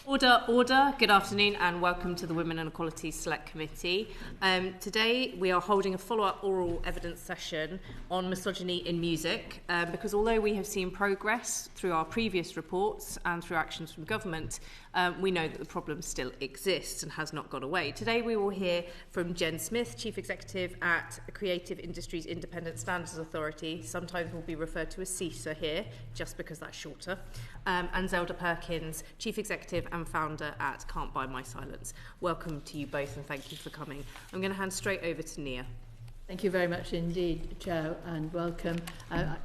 Order. Good afternoon and welcome to the Women and Equalities Select Committee. Today we are holding a follow-up oral evidence session on misogyny in music because although we have seen progress through our previous reports and through actions from government, we know that the problem still exists and has not gone away. Today we will hear from Jen Smith, Chief Executive at Creative Industries Independent Standards Authority. Sometimes will be referred to as CISA here, just because that's shorter. And Zelda Perkins, Chief Executive and Founder at Can't Buy My Silence. Welcome to you both and thank you for coming. I'm going to hand straight over to Nia. Thank you very much indeed, Chair, and welcome.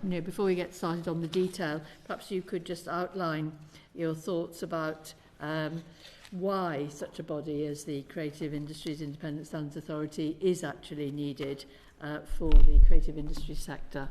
Before we get started on the detail, perhaps you could just outline your thoughts about why such a body as the Creative Industries Independent Standards Authority is actually needed for the creative industry sector.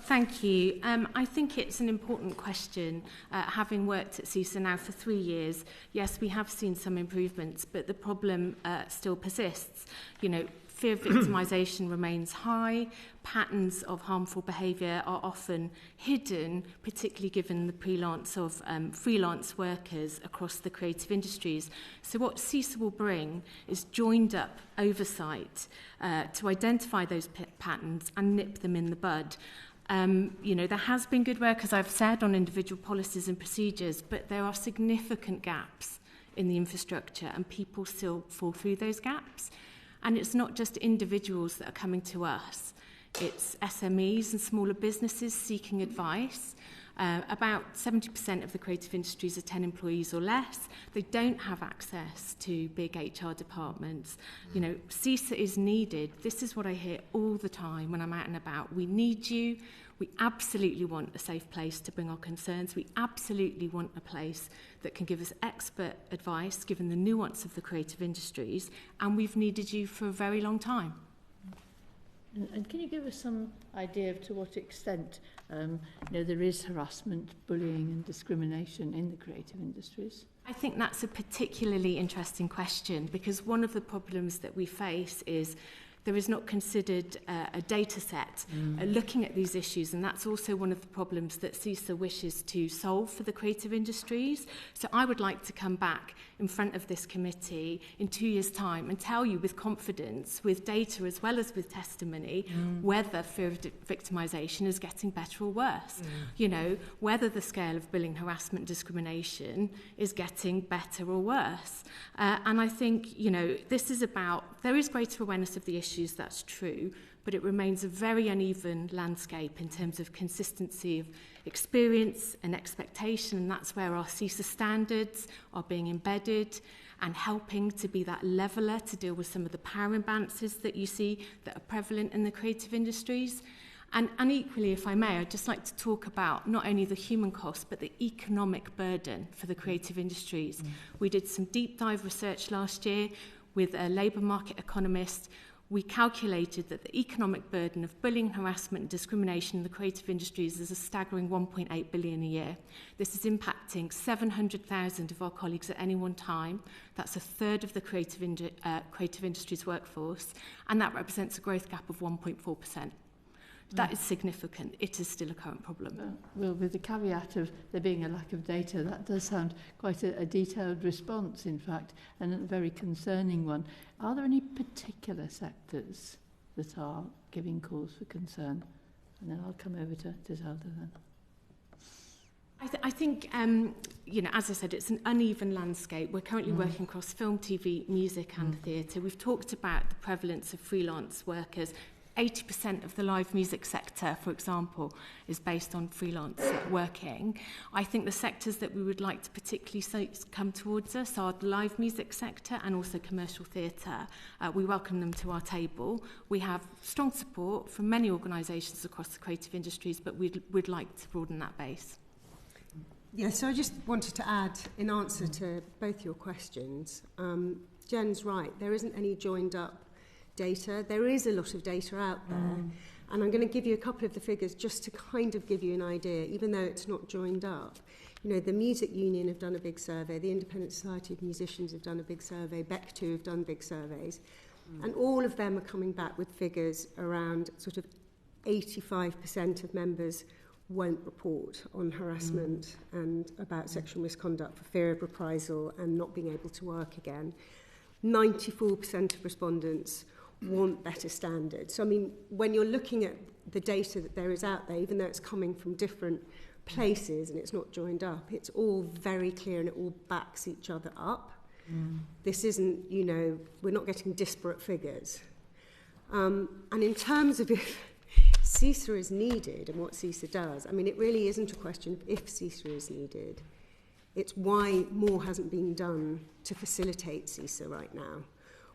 Thank you. I think it's an important question. Having worked at CISA now for 3 years, yes, we have seen some improvements, but the problem still persists. Fear of victimisation remains high. Patterns of harmful behaviour are often hidden, particularly given the prevalence of freelance workers across the creative industries. So what CISA will bring is joined-up oversight to identify those patterns and nip them in the bud. There has been good work, as I've said, on individual policies and procedures, but there are significant gaps in the infrastructure and people still fall through those gaps. And it's not just individuals that are coming to us. It's SMEs and smaller businesses seeking advice. About 70% of the creative industries are 10 employees or less. They don't have access to big HR departments. CISA is needed. This is what I hear all the time when I'm out and about. We need you. We absolutely want a safe place to bring our concerns. We absolutely want a place that can give us expert advice, given the nuance of the creative industries, and we've needed you for a very long time. And can you give us some idea of to what extent there is harassment, bullying and discrimination in the creative industries? I think that's a particularly interesting question because one of the problems that we face is there is not considered a data set looking at these issues, and that's also one of the problems that CISA wishes to solve for the creative industries. So I would like to come back in front of this committee in 2 years' time and tell you with confidence, with data as well as with testimony, whether fear of victimisation is getting better or worse. Whether the scale of bullying, harassment, discrimination is getting better or worse. And I think, this is about, there is greater awareness of the issue. That's true, but it remains a very uneven landscape in terms of consistency of experience and expectation, and that's where our CISA standards are being embedded and helping to be that leveller to deal with some of the power imbalances that you see that are prevalent in the creative industries. And equally, if I may, I'd just like to talk about not only the human cost, but the economic burden for the creative industries. We did some deep dive research last year with a labour market economist. We calculated that the economic burden of bullying, harassment and discrimination in the creative industries is a staggering 1.8 billion a year. This is impacting 700,000 of our colleagues at any one time. That's a third of the creative industries workforce, and that represents a growth gap of 1.4%. That is significant. It is still a current problem. Well, with the caveat of there being a lack of data, that does sound quite a detailed response, in fact, and a very concerning one. Are there any particular sectors that are giving cause for concern? And then I'll come over to Zelda then. I think, as I said, it's an uneven landscape. We're currently working across film, TV, music and theatre. We've talked about the prevalence of freelance workers. 80% of the live music sector, for example, is based on freelance working. I think the sectors that we would like to particularly come towards us are the live music sector and also commercial theatre. We welcome them to our table. We have strong support from many organisations across the creative industries, but we'd like to broaden that base. Yeah, so I just wanted to add, in answer to both your questions, Jen's right, there isn't any joined up data. There is a lot of data out there, and I'm going to give you a couple of the figures just to kind of give you an idea, even though it's not joined up. The Music Union have done a big survey, the Independent Society of Musicians have done a big survey, BEC2 have done big surveys, and all of them are coming back with figures around sort of 85% of members won't report on harassment and about sexual misconduct for fear of reprisal and not being able to work again. 94% of respondents want better standards. So, I mean, when you're looking at the data that there is out there, even though it's coming from different places and it's not joined up, it's all very clear and it all backs each other up. This isn't, you know, we're not getting disparate figures. And in terms of if CISA is needed and what CISA does, I mean, it really isn't a question of if CISA is needed. It's why more hasn't been done to facilitate CISA right now.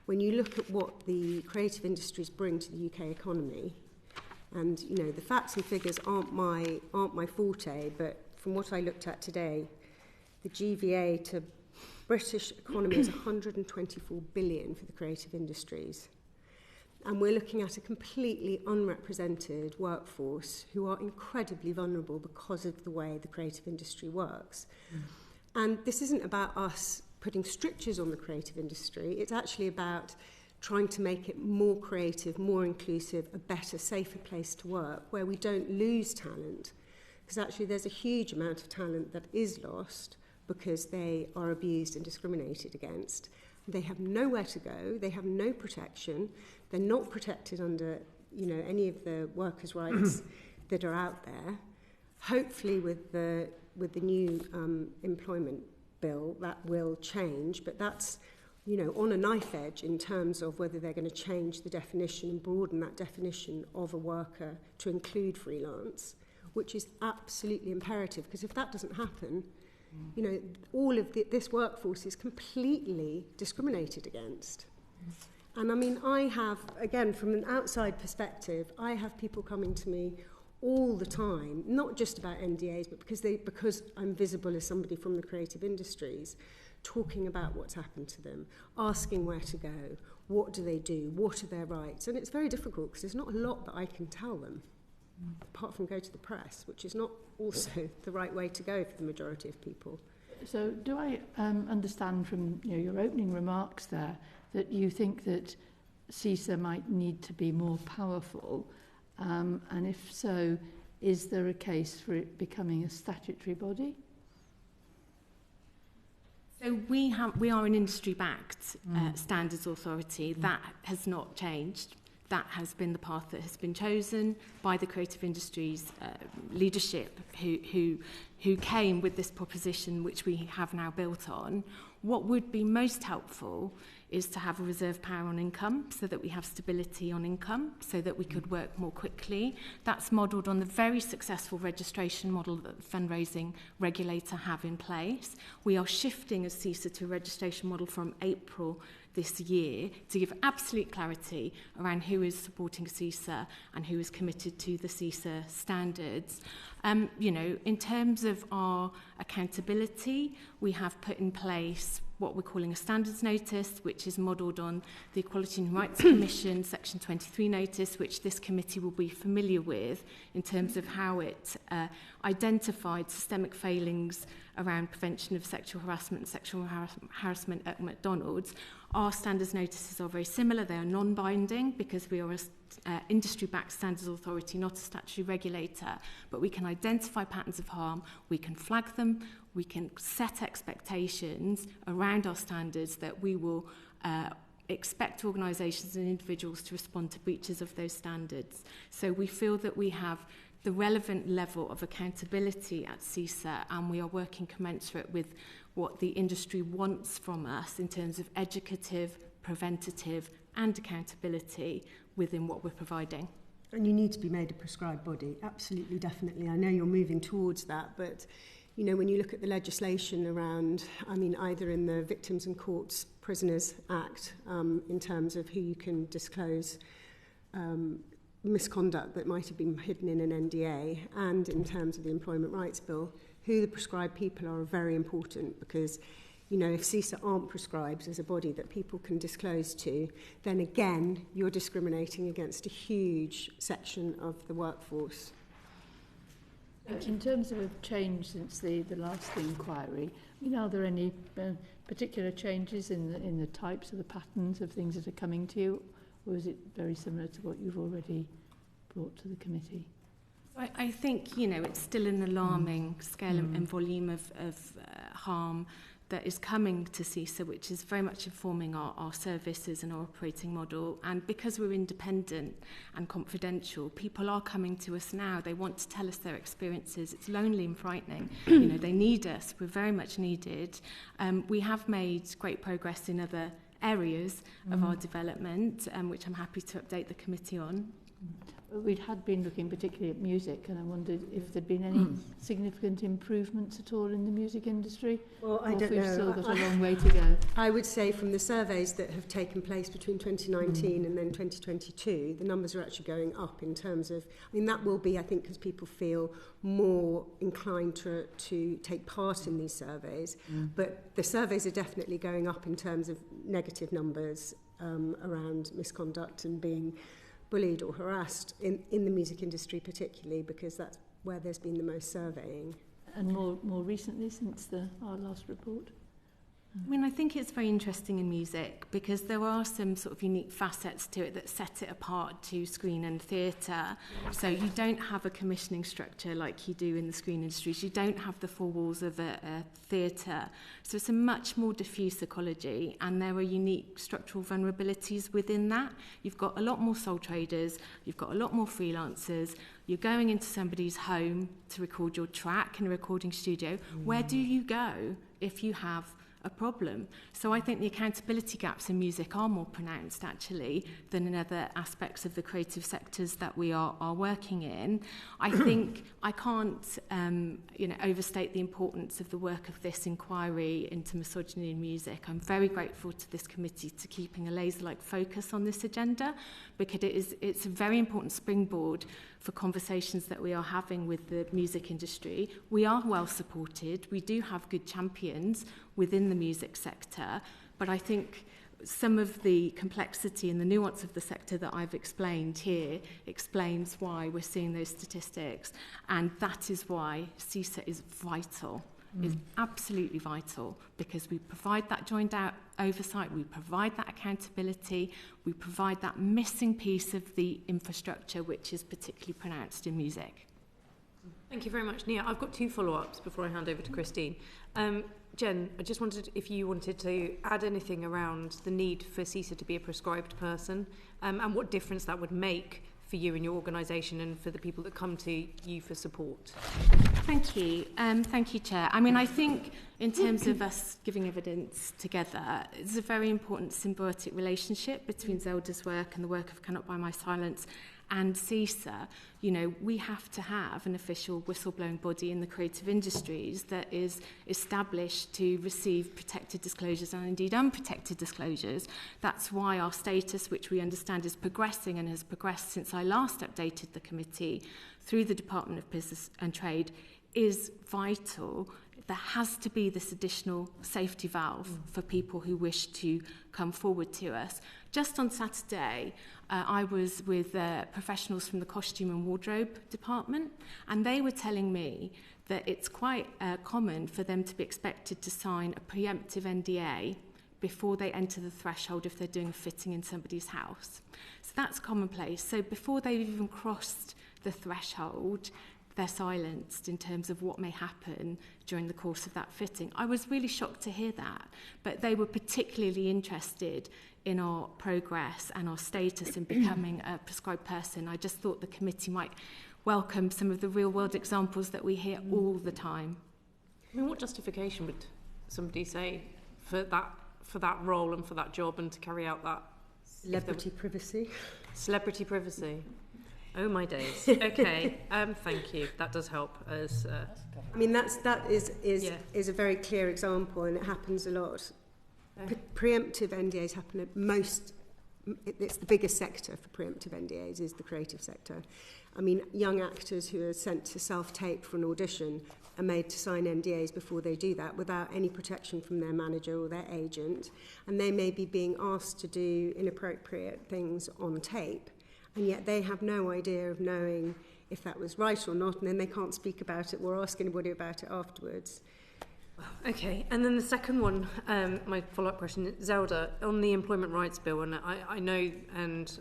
When you look at what the creative industries bring to the UK economy, and, you know, the facts and figures aren't my forte, but from what I looked at today, the GVA to British economy is 124 billion for the creative industries. And we're looking at a completely unrepresented workforce who are incredibly vulnerable because of the way the creative industry works. And this isn't about us putting strictures on the creative industry. It's actually about trying to make it more creative, more inclusive, a better, safer place to work where we don't lose talent. Because actually there's a huge amount of talent that is lost because they are abused and discriminated against. They have nowhere to go, they have no protection, they're not protected under, you know, any of the workers' rights that are out there. Hopefully with the new employment bill that will change, but that's, you know, on a knife edge in terms of whether they're going to change the definition and broaden that definition of a worker to include freelance, which is absolutely imperative, because if that doesn't happen, you know, all of this workforce is completely discriminated against. And I mean, I have, again, from an outside perspective, I have people coming to me all the time, not just about NDAs, but because I'm visible as somebody from the creative industries, talking about what's happened to them, asking where to go, what do they do, what are their rights. And it's very difficult because there's not a lot that I can tell them, apart from go to the press, which is not also the right way to go for the majority of people. So do I understand from, you know, your opening remarks there that you think that CISA might need to be more powerful? And if so, is there a case for it becoming a statutory body? So we are an industry-backed standards authority. That has not changed. That has been the path that has been chosen by the creative industries leadership who came with this proposition, which we have now built on. What would be most helpful is to have a reserve power on income so that we have stability on income so that we could work more quickly. That's modelled on the very successful registration model that the fundraising regulator have in place. We are shifting as CISA to a registration model from April this year to give absolute clarity around who is supporting CISA and who is committed to the CISA standards. You know, in terms of our accountability, we have put in place what we're calling a standards notice, which is modelled on the Equality and Rights Commission Section 23 notice, which this committee will be familiar with in terms of how it identified systemic failings around prevention of sexual harassment and sexual harassment at McDonald's. Our standards notices are very similar. They are non-binding because we are an industry-backed standards authority, not a statutory regulator, but we can identify patterns of harm, we can flag them, we can set expectations around our standards that we will expect organisations and individuals to respond to breaches of those standards. So we feel that we have the relevant level of accountability at CISA, and we are working commensurate with what the industry wants from us in terms of educative, preventative and accountability within what we're providing. And you need to be made a prescribed body, absolutely, definitely. I know you're moving towards that, but you know, when you look at the legislation around, I mean, either in the Victims and Courts Prisoners Act, in terms of who you can disclose misconduct that might have been hidden in an NDA, and in terms of the Employment Rights Bill, who the prescribed people are very important, because, you know, if CISA aren't prescribed as a body that people can disclose to, then again, you're discriminating against a huge section of the workforce. In terms of a change since the last inquiry, you know, are there any particular changes in the types of the patterns of things that are coming to you, or is it very similar to what you've already brought to the committee? I think, it's still an alarming scale and volume of harm that is coming to CISA, which is very much informing our services and our operating model. And because we're independent and confidential, people are coming to us now. They want to tell us their experiences. It's lonely and frightening. They need us. We're very much needed. We have made great progress in other areas of our development, which I'm happy to update the committee on. We had been looking particularly at music, and I wondered if there'd been any significant improvements at all in the music industry. Well, I don't know. We've still got a long way to go. I would say from the surveys that have taken place between 2019 and then 2022, the numbers are actually going up in terms of, that will be, I think, because people feel more inclined to take part in these surveys. But the surveys are definitely going up in terms of negative numbers around misconduct and being bullied or harassed in the music industry particularly, because that's where there's been the most surveying. And more recently, since our last report? I think it's very interesting in music because there are some sort of unique facets to it that set it apart to screen and theatre. So you don't have a commissioning structure like you do in the screen industries. You don't have the four walls of a theatre. So it's a much more diffuse ecology, and there are unique structural vulnerabilities within that. You've got a lot more sole traders, you've got a lot more freelancers, you're going into somebody's home to record your track in a recording studio. Where do you go if you have a problem? So I think the accountability gaps in music are more pronounced actually than in other aspects of the creative sectors that we are working in. I think I can't overstate the importance of the work of this inquiry into misogyny in music. I'm very grateful to this committee to keeping a laser-like focus on this agenda, because it's a very important springboard for conversations that we are having with the music industry. We are well supported. We do have good champions within the music sector, but I think some of the complexity and the nuance of the sector that I've explained here explains why we're seeing those statistics, and that is why CISA is vital. Is absolutely vital, because we provide that joined out oversight, we provide that accountability, we provide that missing piece of the infrastructure which is particularly pronounced in music. Thank you very much, Nia. I've got two follow-ups before I hand over to Christine. Jen, I just wondered if you wanted to add anything around the need for CISA to be a prescribed person, and what difference that would make for you and your organisation and for the people that come to you for support. Thank you. Thank you, Chair. I think in terms of us giving evidence together, it's a very important symbiotic relationship between Zelda's work and the work of Cannot Buy My Silence and CISA. We have to have an official whistleblowing body in the creative industries that is established to receive protected disclosures and indeed unprotected disclosures. That's why our status, which we understand is progressing and has progressed since I last updated the committee through the Department of Business and Trade, is vital. There has to be this additional safety valve for people who wish to come forward to us. Just on Saturday, I was with professionals from the costume and wardrobe department, and they were telling me that it's quite common for them to be expected to sign a preemptive NDA before they enter the threshold if they're doing a fitting in somebody's house. So that's commonplace. So before they've even crossed the threshold, they're silenced in terms of what may happen during the course of that fitting. I was really shocked to hear that, but they were particularly interested in our progress and our status in becoming a prescribed person. I just thought the committee might welcome some of the real-world examples that we hear all the time. What justification would somebody say for that role and for that job and to carry out that? Celebrity privacy. Celebrity privacy. Oh my days. Okay. Thank you. That does help. That is a very clear example, and it happens a lot. Preemptive NDAs happen at most. It's the biggest sector for preemptive NDAs is the creative sector. Young actors who are sent to self-tape for an audition are made to sign NDAs before they do that without any protection from their manager or their agent, and they may be being asked to do inappropriate things on tape, and yet they have no idea of knowing if that was right or not, and then they can't speak about it or ask anybody about it afterwards. Okay, and then the second one, my follow-up question, Zelda, on the Employment Rights Bill, and I know, and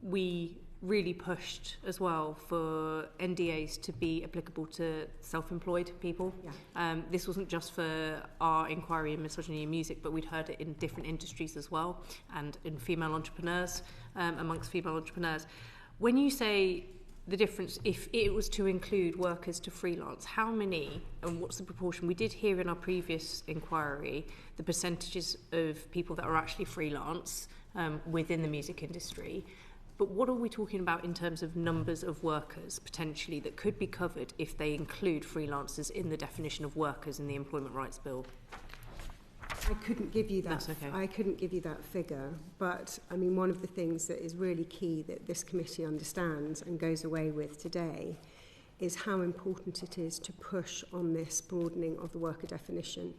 we really pushed as well for NDAs to be applicable to self-employed people. This wasn't just for our inquiry in misogyny in music, but we'd heard it in different industries as well, and in female entrepreneurs, amongst female entrepreneurs. When you say the difference, if it was to include workers to freelance, how many and what's the proportion? We did hear in our previous inquiry the percentages of people that are actually freelance within the music industry. But what are we talking about in terms of numbers of workers potentially that could be covered if they include freelancers in the definition of workers in the Employment Rights Bill? I couldn't give you that. That's okay. I couldn't give you that figure, but I mean, one of the things that is really key that this committee understands and goes away with today is how important it is to push on this broadening of the worker definition,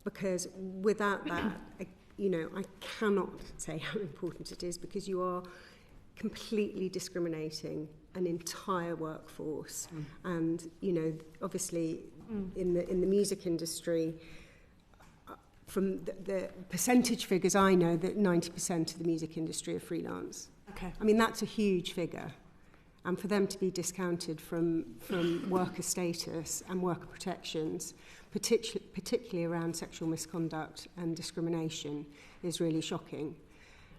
because without that, I cannot say how important it is, because you are completely discriminating an entire workforce. And obviously in the music industry, from the percentage figures I know, that 90% of the music industry are freelance. Okay. I mean, that's a huge figure. And for them to be discounted from worker status and worker protections, particularly around sexual misconduct and discrimination, is really shocking.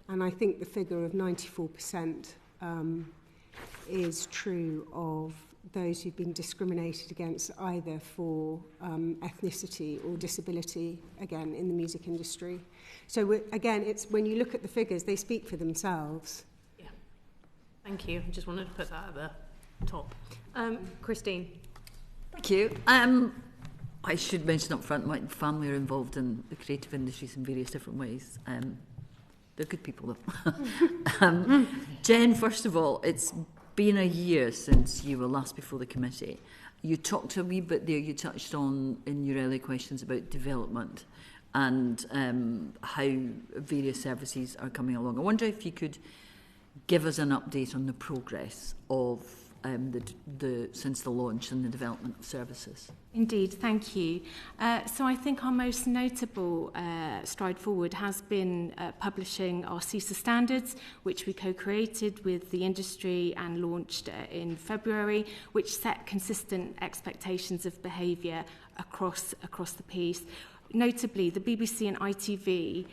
And I think the figure of 94% is true of those who've been discriminated against either for ethnicity or disability, again, in the music industry. So again, it's when you look at the figures, they speak for themselves. Yeah. Thank you. I just wanted to put that at the top. Christine. Thank you. I should mention up front, my family are involved in the creative industries in various different ways. They're good people, though. Jen, first of all, it's been a year since you were last before the committee. You talked a wee bit there, you touched on in your earlier questions about development and how various services are coming along. I wonder if you could give us an update on the progress of since the launch and the development of services. Indeed, thank you. So I think our most notable stride forward has been publishing our CISA standards, which we co-created with the industry and launched in February, which set consistent expectations of behaviour across the piece. Notably, the BBC and ITV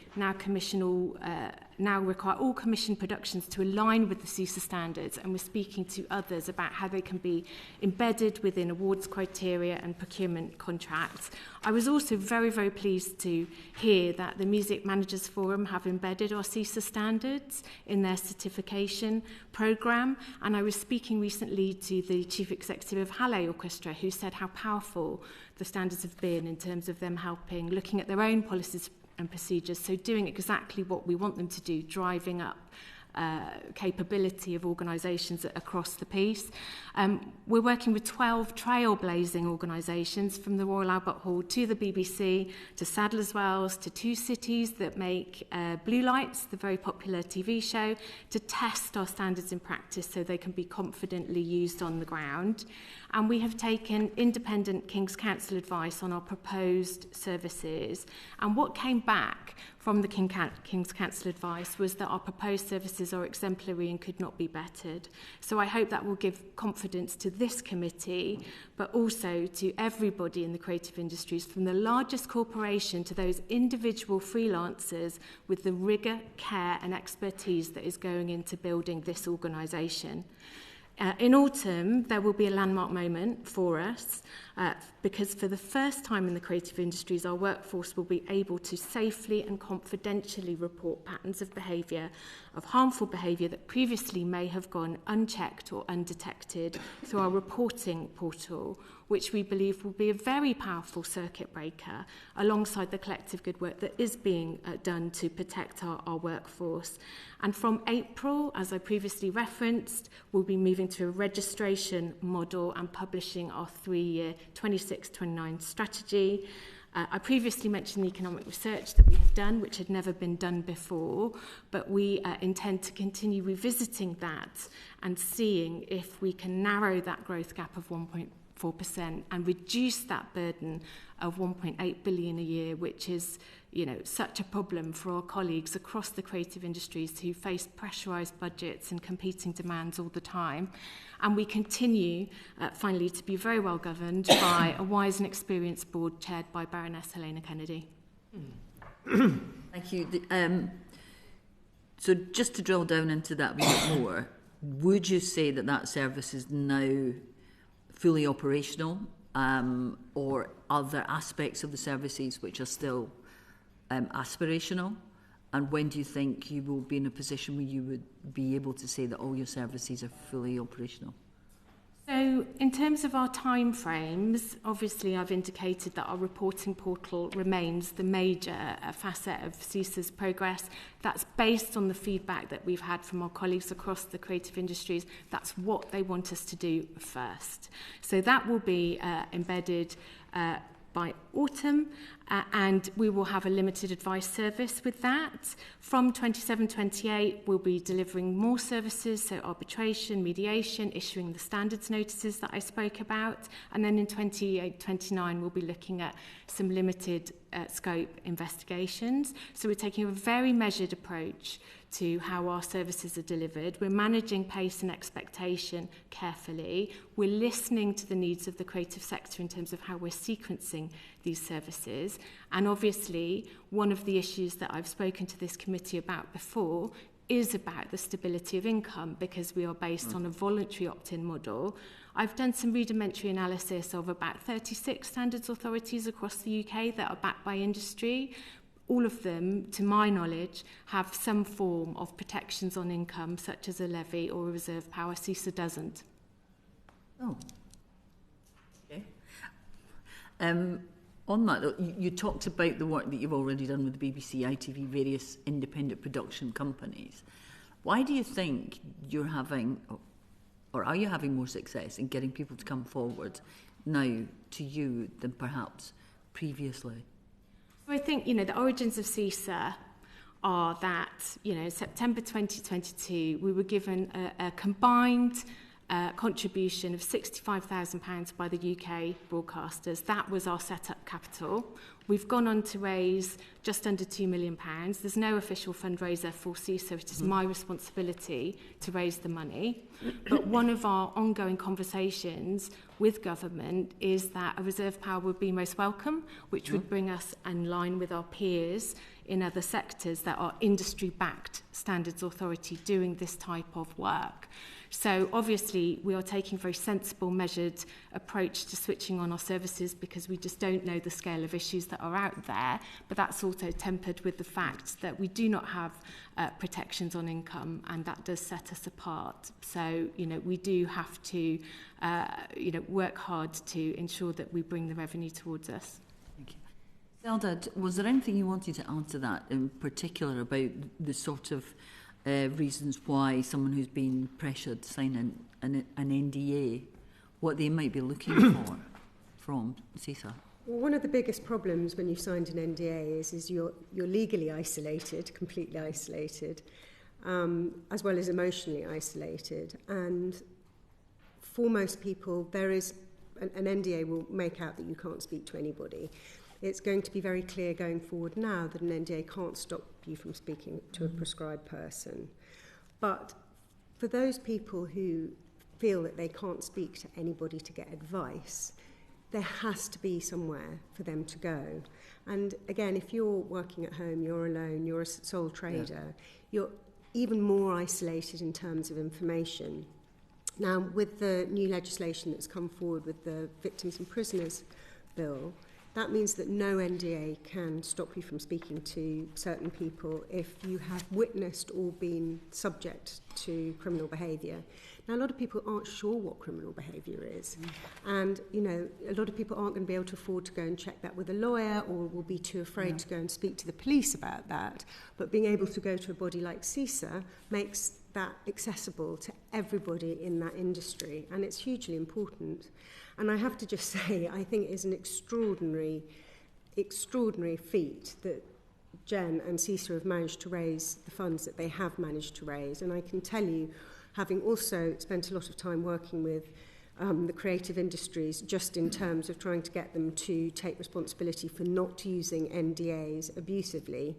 now require all commissioned productions to align with the CISA standards, and we're speaking to others about how they can be embedded within awards criteria and procurement contracts. I was also very, very pleased to hear that the Music Managers Forum have embedded our CISA standards in their certification programme, and I was speaking recently to the Chief Executive of Halle Orchestra, who said how powerful the standards have been in terms of them helping, looking at their own policies and procedures, so doing exactly what we want them to do, driving up capability of organisations across the piece. We're working with 12 trailblazing organisations, from the Royal Albert Hall to the BBC, to Sadler's Wells, to Two Cities that make Blue Lights, the very popular TV show, to test our standards in practice so they can be confidently used on the ground. And we have taken independent King's Council advice on our proposed services. And what came back from the King's Council advice was that our proposed services are exemplary and could not be bettered. So I hope that will give confidence to this committee, but also to everybody in the creative industries, from the largest corporation to those individual freelancers, with the rigour, care and expertise that is going into building this organisation. In autumn, there will be a landmark moment for us because for the first time in the creative industries, our workforce will be able to safely and confidentially report patterns of behaviour, of harmful behaviour that previously may have gone unchecked or undetected through our reporting portal, which we believe will be a very powerful circuit breaker alongside the collective good work that is being done to protect our workforce. And from April, as I previously referenced, we'll be moving to a registration model and publishing our 3-year 26-29 strategy. I previously mentioned the economic research that we have done, which had never been done before, but we intend to continue revisiting that and seeing if we can narrow that growth gap of 1.5 4% and reduce that burden of 1.8 billion a year, which is, you know, such a problem for our colleagues across the creative industries who face pressurised budgets and competing demands all the time. And we continue, finally, to be very well governed by a wise and experienced board chaired by Baroness Helena Kennedy. Thank you. So just to drill down into that a bit more, would you say that that service is now fully operational, or are there aspects of the services which are still aspirational? And when do you think you will be in a position where you would be able to say that all your services are fully operational? So in terms of our timeframes, obviously I've indicated that our reporting portal remains the major facet of CISA's progress. That's based on the feedback that we've had from our colleagues across the creative industries. That's what they want us to do first. So that will be embedded by autumn, and we will have a limited advice service with that. From 27-28, we'll be delivering more services, so arbitration, mediation, issuing the standards notices that I spoke about, and then in 28-29, we'll be looking at some limited scope investigations. So we're taking a very measured approach to how our services are delivered. We're managing pace and expectation carefully. We're listening to the needs of the creative sector in terms of how we're sequencing these services. And obviously, one of the issues that I've spoken to this committee about before is about the stability of income, because we are based on a voluntary opt-in model. I've done some rudimentary analysis of about 36 standards authorities across the UK that are backed by industry. All of them, to my knowledge, have some form of protections on income, such as a levy or a reserve power. CISA doesn't. Oh. Okay. On that, though, you talked about the work that you've already done with the BBC, ITV, various independent production companies. Why do you think you're having, or are you having more success in getting people to come forward now to you than perhaps previously? I think, you know, the origins of CISA are that, you know, September 2022, we were given a combined contribution of £65,000 by the UK broadcasters. That was our set-up capital. We've gone on to raise just under £2 million. There's no official fundraiser for CISA. It is my responsibility to raise the money. But one of our ongoing conversations with government is that a reserve power would be most welcome, which would bring us in line with our peers in other sectors that are industry-backed standards authority doing this type of work. So obviously we are taking a very sensible, measured approach to switching on our services, because we just don't know the scale of issues that are out there. But that's also tempered with the fact that we do not have protections on income, and that does set us apart. So, you know, we do have to, you know, work hard to ensure that we bring the revenue towards us. Thank you. Zelda, was there anything you wanted to add to that in particular about the sort of reasons why someone who's been pressured to sign an NDA, what they might be looking for from CISA? Well, one of the biggest problems when you've signed an NDA is you're legally isolated, completely isolated, as well as emotionally isolated. And for most people, there is an NDA will make out that you can't speak to anybody. It's going to be very clear going forward now that an NDA can't stop you from speaking to a prescribed person. But for those people who feel that they can't speak to anybody to get advice, there has to be somewhere for them to go. And again, if you're working at home, you're alone, you're a sole trader, you're even more isolated in terms of information. Now, with the new legislation that's come forward with the Victims and Prisoners Bill, that means that no NDA can stop you from speaking to certain people if you have witnessed or been subject to criminal behaviour. Now, a lot of people aren't sure what criminal behaviour is. And, you know, a lot of people aren't going to be able to afford to go and check that with a lawyer, or will be too afraid to go and speak to the police about that. But being able to go to a body like CISA makes that accessible to everybody in that industry. And it's hugely important. And I have to just say, I think it is an extraordinary feat that Jen and CISA have managed to raise the funds that they have managed to raise. And I can tell you, having also spent a lot of time working with the creative industries, just in terms of trying to get them to take responsibility for not using NDAs abusively.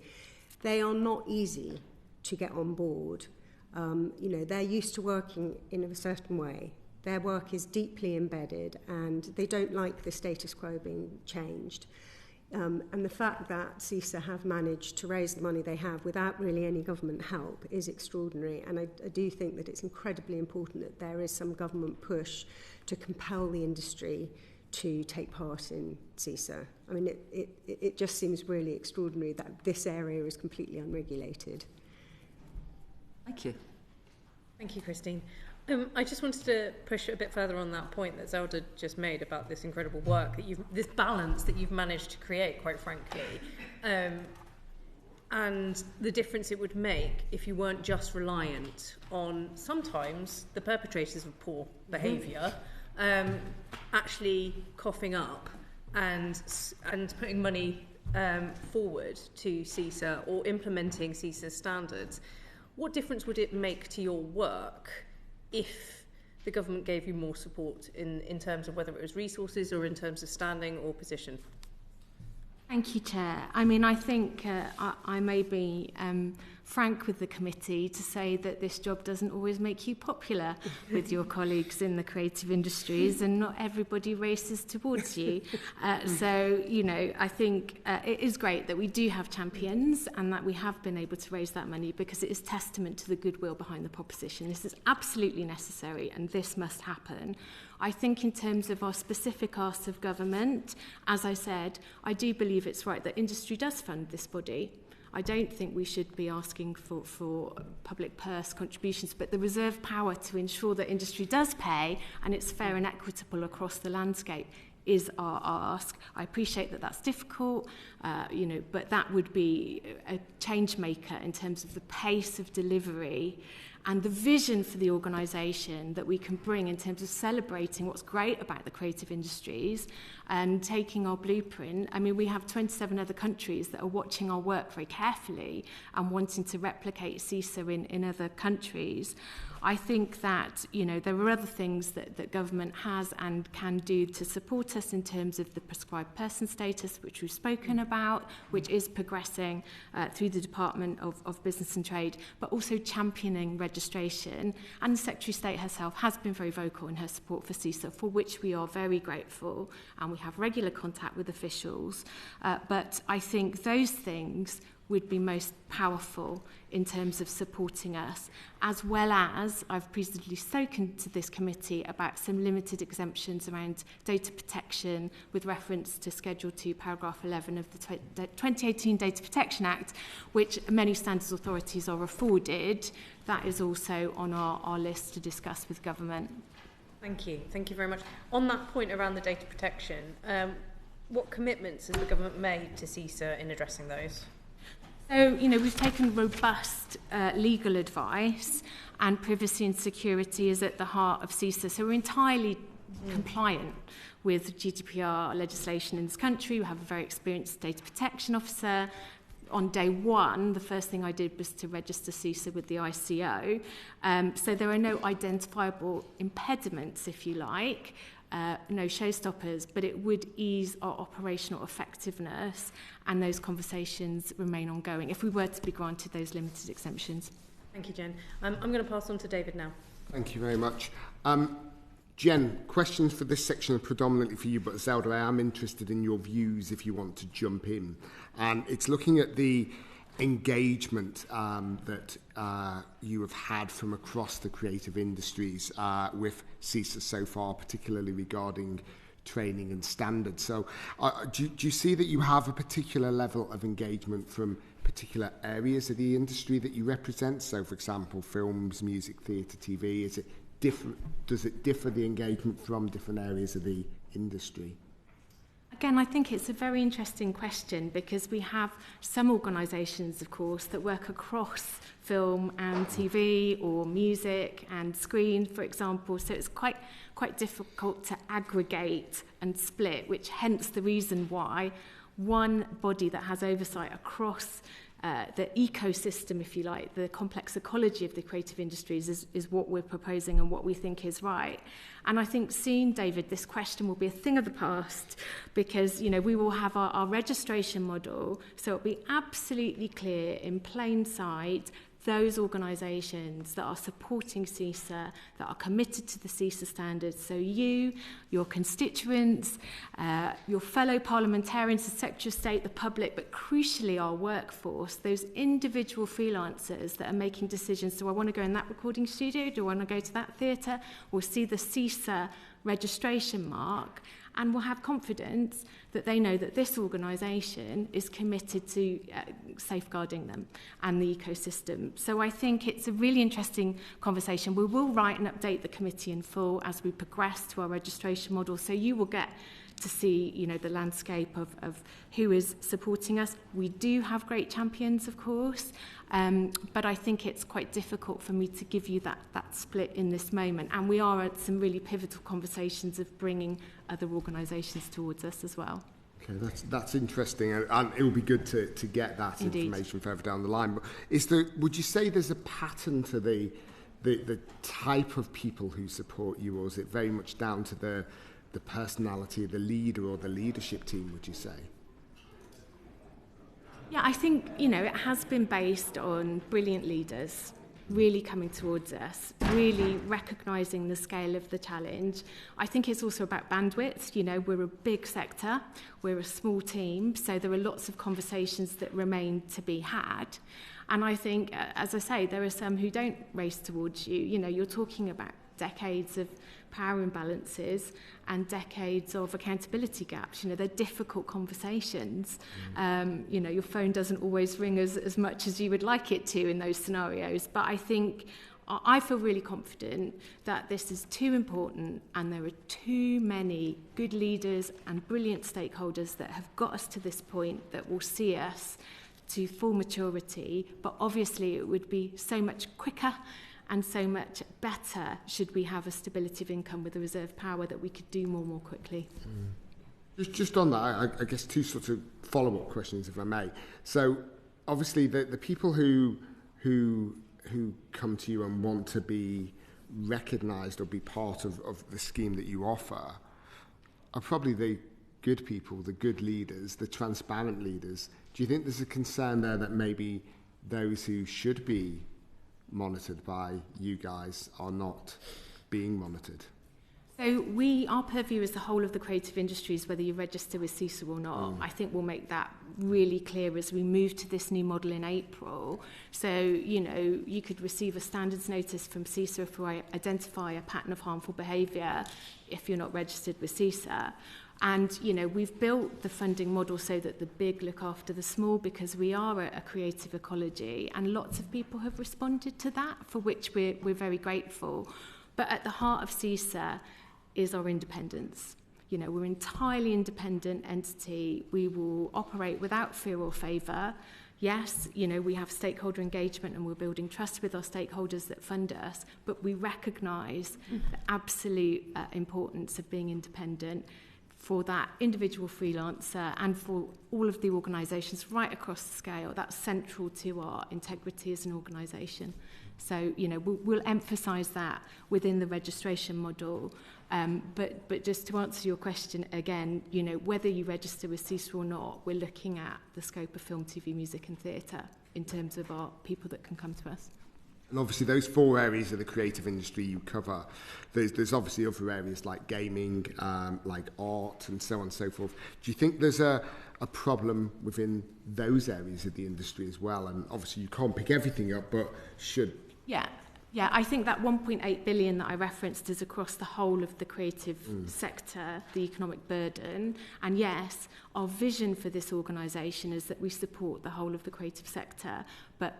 They are not easy to get on board. They're used to working in a certain way. Their work is deeply embedded and they don't like the status quo being changed. And the fact that CISA have managed to raise the money they have without really any government help is extraordinary. And I do think that it's incredibly important that there is some government push to compel the industry to take part in CISA. I mean, it just seems really extraordinary that this area is completely unregulated. Thank you. Thank you, Christine. I just wanted to push a bit further on that point that Zelda just made about this incredible work, that this balance that you've managed to create, quite frankly, and the difference it would make if you weren't just reliant on sometimes the perpetrators of poor behaviour actually coughing up and putting money forward to CISA or implementing CISA standards. What difference would it make to your work if the government gave you more support in terms of whether it was resources or in terms of standing or position? Thank you, Chair. I mean, I think I may be frank with the committee to say that this job doesn't always make you popular with your colleagues in the creative industries, and not everybody races towards you. So, I think it is great that we do have champions and that we have been able to raise that money, because it is testament to the goodwill behind the proposition. This is absolutely necessary and this must happen. I think in terms of our specific asks of government, as I said, I do believe it's right that industry does fund this body. I don't think we should be asking for public purse contributions, but the reserve power to ensure that industry does pay and it's fair and equitable across the landscape is our ask. I appreciate that that's difficult, but that would be a change maker in terms of the pace of delivery and the vision for the organisation that we can bring in terms of celebrating what's great about the creative industries and taking our blueprint. I mean, we have 27 other countries that are watching our work very carefully and wanting to replicate CISA in other countries. I think that, there are other things that government has and can do to support us in terms of the prescribed person status, which we've spoken about, which is progressing through the Department of Business and Trade, but also championing registration. And the Secretary of State herself has been very vocal in her support for CISA, for which we are very grateful, and we have regular contact with officials. But I think those things would be most powerful in terms of supporting us, as well as I've previously spoken to this committee about some limited exemptions around data protection with reference to Schedule 2, Paragraph 11 of the 2018 Data Protection Act, which many standards authorities are afforded. That is also on our list to discuss with government. Thank you. Thank you very much. On that point around the data protection, what commitments has the government made to CISA in addressing those? So, we've taken robust legal advice, and privacy and security is at the heart of CISA. So we're entirely compliant with GDPR legislation in this country. We have a very experienced data protection officer. On day one, the first thing I did was to register CISA with the ICO. So there are no identifiable impediments, if you like, no showstoppers, but it would ease our operational effectiveness, and those conversations remain ongoing if we were to be granted those limited exemptions. Thank you, Jen. I'm going to pass on to David now. Thank you very much. Jen, questions for this section are predominantly for you, but Zelda, I am interested in your views if you want to jump in. And it's looking at the engagement that you have had from across the creative industries with CISA so far, particularly regarding training and standards. So do you see that you have a particular level of engagement from particular areas of the industry that you represent? So, for example, films, music, theatre, TV, is it different? Does it differ, the engagement, from different areas of the industry? Again, I think it's a very interesting question, because we have some organisations, of course, that work across film and TV or music and screen, for example. So it's quite difficult to aggregate and split, which hence the reason why one body that has oversight across the ecosystem, if you like, the complex ecology of the creative industries is what we're proposing and what we think is right. And I think soon, David, this question will be a thing of the past because, we will have our registration model, so it'll be absolutely clear in plain sight those organisations that are supporting CISA, that are committed to the CISA standards. So you, your constituents, your fellow parliamentarians, the Secretary of State, the public, but crucially our workforce, those individual freelancers that are making decisions. Do I want to go in that recording studio? Do I want to go to that theatre? We'll see the CISA registration mark, and will have confidence that they know that this organisation is committed to safeguarding them and the ecosystem. So I think it's a really interesting conversation. We will write and update the committee in full as we progress to our registration model, so you will get to see, the landscape of who is supporting us. We do have great champions, of course, but I think it's quite difficult for me to give you that split in this moment. And we are at some really pivotal conversations of bringing other organisations towards us as well. Okay, that's interesting, and it will be good to get that Indeed. information further down the line. But would you say there's a pattern to the type of people who support you, or is it very much down to the personality of the leader or the leadership team, would you say? Yeah, I think, it has been based on brilliant leaders really coming towards us, really recognising the scale of the challenge. I think it's also about bandwidth. We're a big sector, we're a small team, so there are lots of conversations that remain to be had. And I think, as I say, there are some who don't race towards you. You're talking about decades of power imbalances and decades of accountability gaps. They're difficult conversations. Your phone doesn't always ring as much as you would like it to in those scenarios. But I think I feel really confident that this is too important, and there are too many good leaders and brilliant stakeholders that have got us to this point that will see us to full maturity. But obviously it would be so much quicker and so much better should we have a stability of income with a reserve power that we could do more quickly. Just on that, I guess two sort of follow-up questions, if I may. So obviously the people who come to you and want to be recognised or be part of the scheme that you offer are probably the good people, the good leaders, the transparent leaders. Do you think there's a concern there that maybe those who should be monitored by you guys are not being monitored? So our purview is the whole of the creative industries, whether you register with CISA or not. I think we'll make that really clear as we move to this new model in April. So, you could receive a standards notice from CISA if we identify a pattern of harmful behaviour if you're not registered with CISA. And, we've built the funding model so that the big look after the small, because we are a creative ecology, and lots of people have responded to that, for which we're very grateful. But at the heart of CISA is our independence. We're an entirely independent entity. We will operate without fear or favour. Yes, we have stakeholder engagement and we're building trust with our stakeholders that fund us, but we recognise the absolute importance of being independent for that individual freelancer and for all of the organisations right across the scale. That's central to our integrity as an organisation. So, we'll emphasise that within the registration model. But just to answer your question again, whether you register with CISA or not, we're looking at the scope of film, TV, music and theatre in terms of our people that can come to us. And obviously those four areas of the creative industry you cover, there's obviously other areas like gaming, like art and so on and so forth. Do you think there's a problem within those areas of the industry as well? And obviously you can't pick everything up, but should... Yeah, I think that 1.8 billion that I referenced is across the whole of the creative sector, the economic burden. And yes, our vision for this organisation is that we support the whole of the creative sector, but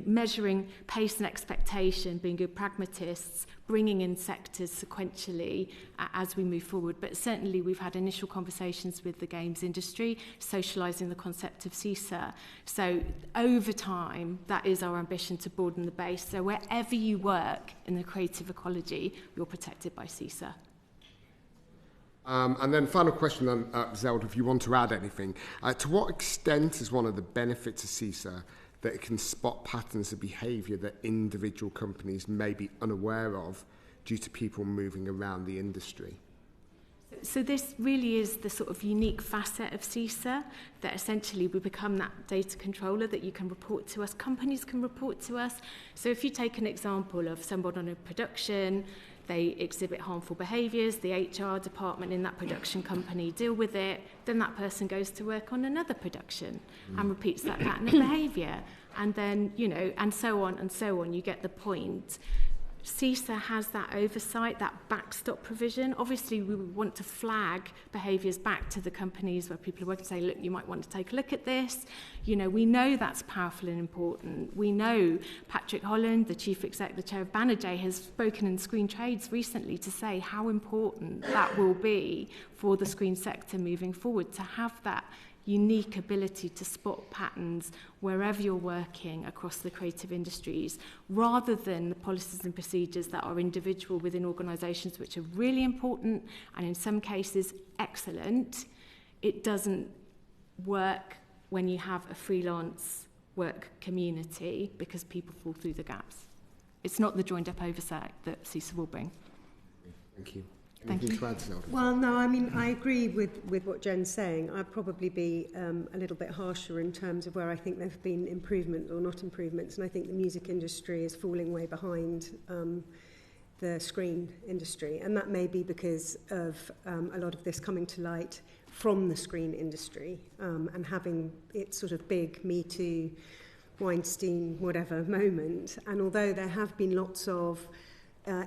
measuring pace and expectation, being good pragmatists, bringing in sectors sequentially as we move forward. But certainly we've had initial conversations with the games industry, socialising the concept of CISA. So over time, that is our ambition, to broaden the base. So wherever you work in the creative ecology, you're protected by CISA. And then final question then, Zelda, if you want to add anything. To what extent is one of the benefits of CISA that it can spot patterns of behaviour that individual companies may be unaware of due to people moving around the industry? So this really is the sort of unique facet of CISA, that essentially we become that data controller that you can report to us, companies can report to us. So if you take an example of someone on a production, they exhibit harmful behaviours, the HR department in that production company deal with it, then that person goes to work on another production and repeats that pattern of behaviour. And then, you know, and so on, you get the point. CISA has that oversight, that backstop provision. Obviously, we would want to flag behaviours back to the companies where people are working, say, look, you might want to take a look at this. You know, we know that's powerful and important. We know Patrick Holland, the chief exec, the chair of Banijay, has spoken in Screen Trades recently to say how important that will be for the screen sector moving forward, to have that unique ability to spot patterns wherever you're working across the creative industries, rather than the policies and procedures that are individual within organisations, which are really important and in some cases excellent. It doesn't work when you have a freelance work community because people fall through the gaps. It's not the joined up oversight that CISA will bring. Thank you. Thank you. Well, no, I mean, I agree with what Jen's saying. I'd probably be a little bit harsher in terms of where I think there have been improvements or not improvements, and I think the music industry is falling way behind the screen industry, and that may be because of a lot of this coming to light from the screen industry and having its sort of big Me Too, Weinstein, whatever moment. And although there have been lots of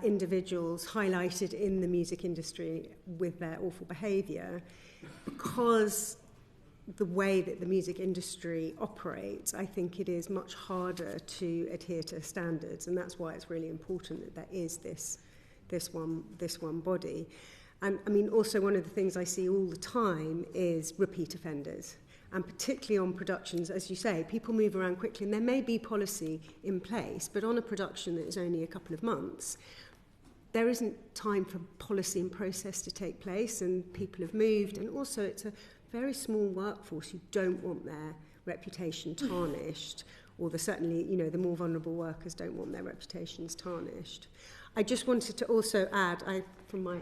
individuals highlighted in the music industry with their awful behaviour, because the way that the music industry operates, I think it is much harder to adhere to standards, and that's why it's really important that there is this one body. And I mean, also one of the things I see all the time is repeat offenders. And particularly on productions, as you say, people move around quickly, and there may be policy in place, but on a production that is only a couple of months, there isn't time for policy and process to take place, and people have moved, and also it's a very small workforce who don't want their reputation tarnished, or certainly, you know, the more vulnerable workers don't want their reputations tarnished. I just wanted to also add, from my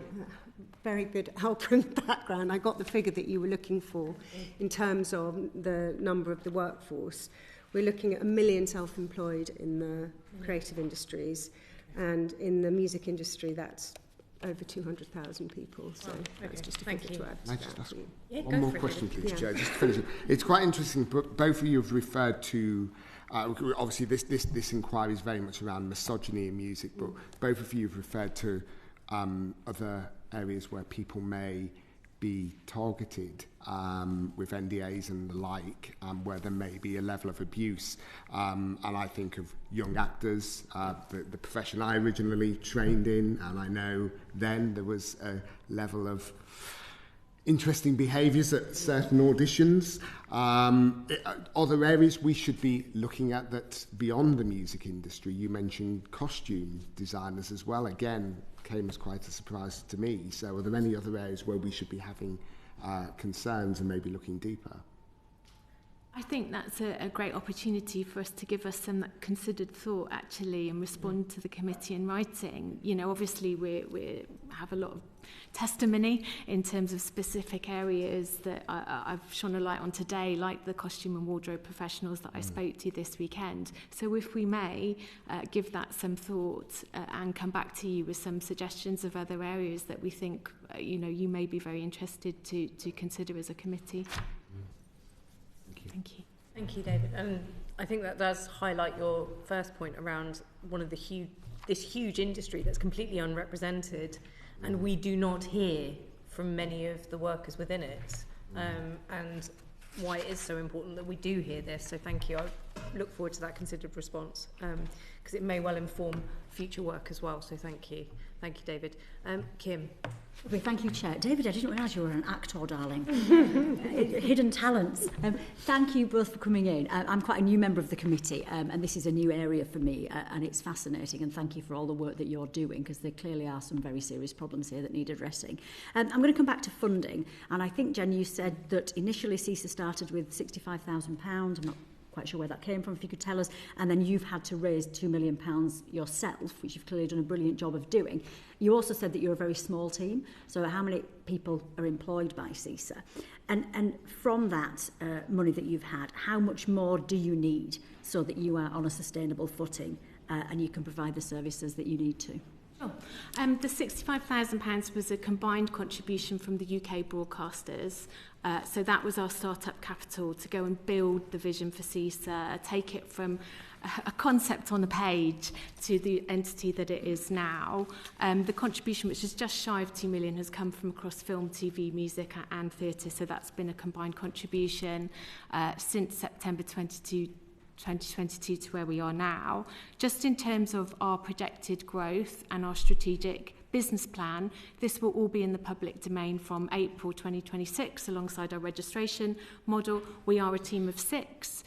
very good Alpern background, I got the figure that you were looking for in terms of the number of the workforce. We're looking at 1 million self-employed in the creative industries, and in the music industry, that's over 200,000 people. So that's just a figure to add. Can I just ask Yeah, one more for it, question, David. please, Joe, just to finish it. It's quite interesting, but both of you have referred to, obviously this inquiry is very much around misogyny in music, but both of you have referred to other areas where people may be targeted with NDAs and the like, where there may be a level of abuse. And I think of young actors, the profession I originally trained in, and I know then there was a level of interesting behaviours at certain auditions. Are there areas we should be looking at that beyond the music industry? You mentioned costume designers as well. Again, came as quite a surprise to me. So are there any other areas where we should be having concerns and maybe looking deeper? I think that's a great opportunity for us to give us some considered thought, actually, and respond to the committee in writing. You know, obviously we have a lot of testimony in terms of specific areas that I've shone a light on today, like the costume and wardrobe professionals that I spoke to this weekend. So if we may give that some thought and come back to you with some suggestions of other areas that we think, you know, you may be very interested to consider as a committee. Thank you. Thank you, David. And I think that does highlight your first point around one of the this huge industry that's completely unrepresented, and we do not hear from many of the workers within it, and why it is so important that we do hear this. So thank you. I look forward to that considered response, because it may well inform future work as well. So thank you. Thank you, David. Kim. Okay, thank you, Chair. David, I didn't realise you were an actor, darling. Hidden talents. Thank you both for coming in. I'm quite a new member of the committee, and this is a new area for me, and it's fascinating, and thank you for all the work that you're doing, because there clearly are some very serious problems here that need addressing. I'm going to come back to funding, and I think, Jen, you said that initially CISA started with £65,000. I'm not quite sure where that came from, if you could tell us, and then you've had to raise £2 million yourself, which you've clearly done a brilliant job of doing. You also said that you're a very small team, so how many people are employed by CISA? And from that money that you've had, how much more do you need so that you are on a sustainable footing and you can provide the services that you need to? Sure. The £65,000 was a combined contribution from the UK broadcasters. So that was our startup capital to go and build the vision for CISA, take it from a concept on a page to the entity that it is now. The contribution, which is just shy of 2 million, has come from across film, TV, music and theatre. So that's been a combined contribution since September 2022 to where we are now. Just in terms of our projected growth and our strategic business plan, this will all be in the public domain from April 2026 alongside our registration model. We are a team of 6.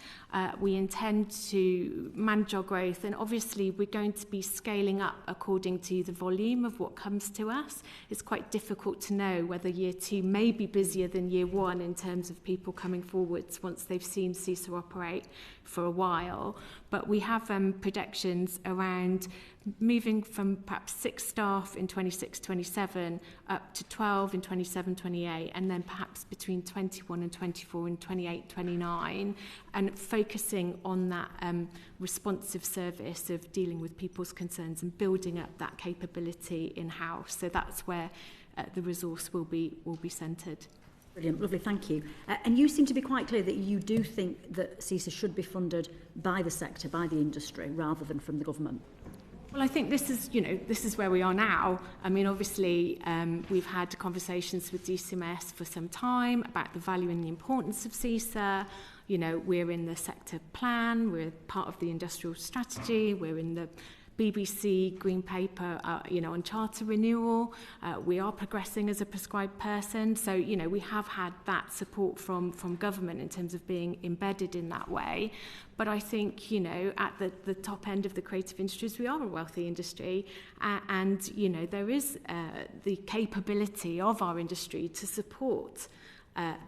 We intend to manage our growth, and obviously we're going to be scaling up according to the volume of what comes to us. It's quite difficult to know whether year 2 may be busier than year 1 in terms of people coming forwards once they've seen CISA operate for a while. But we have projections around moving from perhaps 6 staff in 26-27 up to 12 in 27-28, and then perhaps between 21 and 24 in 28-29, and focusing on that responsive service of dealing with people's concerns and building up that capability in-house. So that's where the resource will be centred. Brilliant, lovely, thank you. And you seem to be quite clear that you do think that CISA should be funded by the sector, by the industry, rather than from the government. Well, I think this is where we are now. I mean, obviously, we've had conversations with DCMS for some time about the value and the importance of CISA. You know, we're in the sector plan, we're part of the industrial strategy, we're in the BBC Green Paper, on charter renewal. We are progressing as a prescribed person. So, we have had that support from government in terms of being embedded in that way. But I think, at the top end of the creative industries, we are a wealthy industry. And there is the capability of our industry to support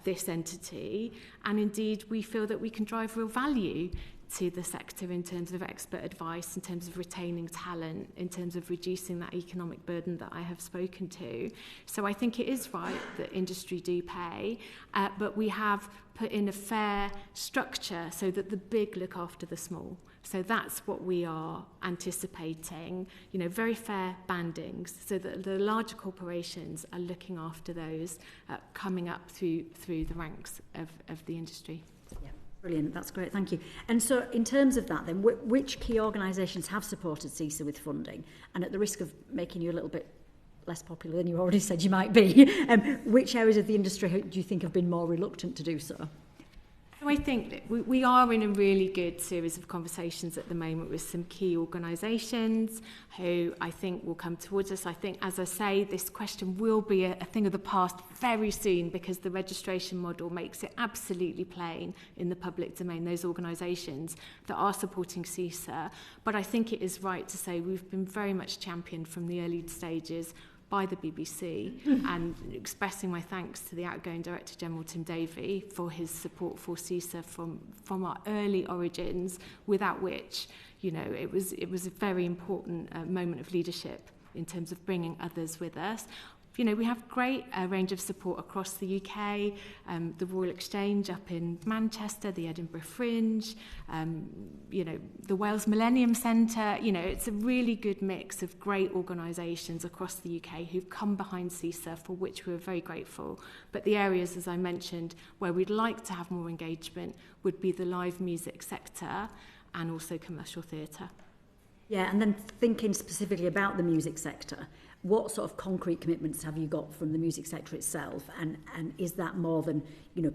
this entity. And indeed, we feel that we can drive real value to the sector in terms of expert advice, in terms of retaining talent, in terms of reducing that economic burden that I have spoken to. So I think it is right that industry do pay, but we have put in a fair structure so that the big look after the small. So that's what we are anticipating, very fair bandings, so that the larger corporations are looking after those coming up through the ranks of the industry. Yeah. Brilliant, that's great, thank you. And so in terms of that then, which key organisations have supported CISA with funding? And at the risk of making you a little bit less popular than you already said you might be, which areas of the industry do you think have been more reluctant to do so? So I think that we are in a really good series of conversations at the moment with some key organisations who I think will come towards us. I think, as I say, this question will be a thing of the past very soon, because the registration model makes it absolutely plain in the public domain, those organisations that are supporting CISA. But I think it is right to say we've been very much championed from the early stages by the BBC, and expressing my thanks to the outgoing Director General Tim Davey for his support for CISA from our early origins, without which it was a very important moment of leadership in terms of bringing others with us. We have great range of support across the UK, the Royal Exchange up in Manchester, the Edinburgh Fringe, the Wales Millennium Centre. It's a really good mix of great organisations across the UK who've come behind CISA, for which we're very grateful. But the areas, as I mentioned, where we'd like to have more engagement would be the live music sector and also commercial theatre. Yeah, and then thinking specifically about the music sector, what sort of concrete commitments have you got from the music sector itself? And is that more than,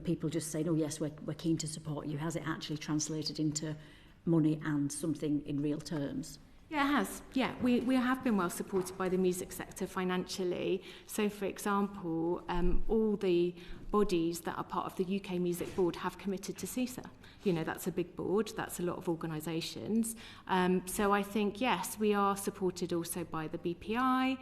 people just saying, oh yes, we're keen to support you? Has it actually translated into money and something in real terms? Yeah, it has. Yeah, we have been well supported by the music sector financially. So, for example, all the bodies that are part of the UK Music Board have committed to CISA. You know, that's a big board, that's a lot of organisations. So I think, yes, we are supported also by the BPI,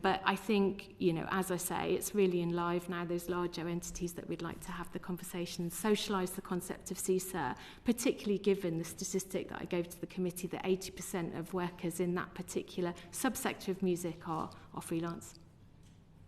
but I think, you know, as I say, it's really in live now, those larger entities that we'd like to have the conversation, socialise the concept of CISA, particularly given the statistic that I gave to the committee that 80% of workers in that particular subsector of music are freelance.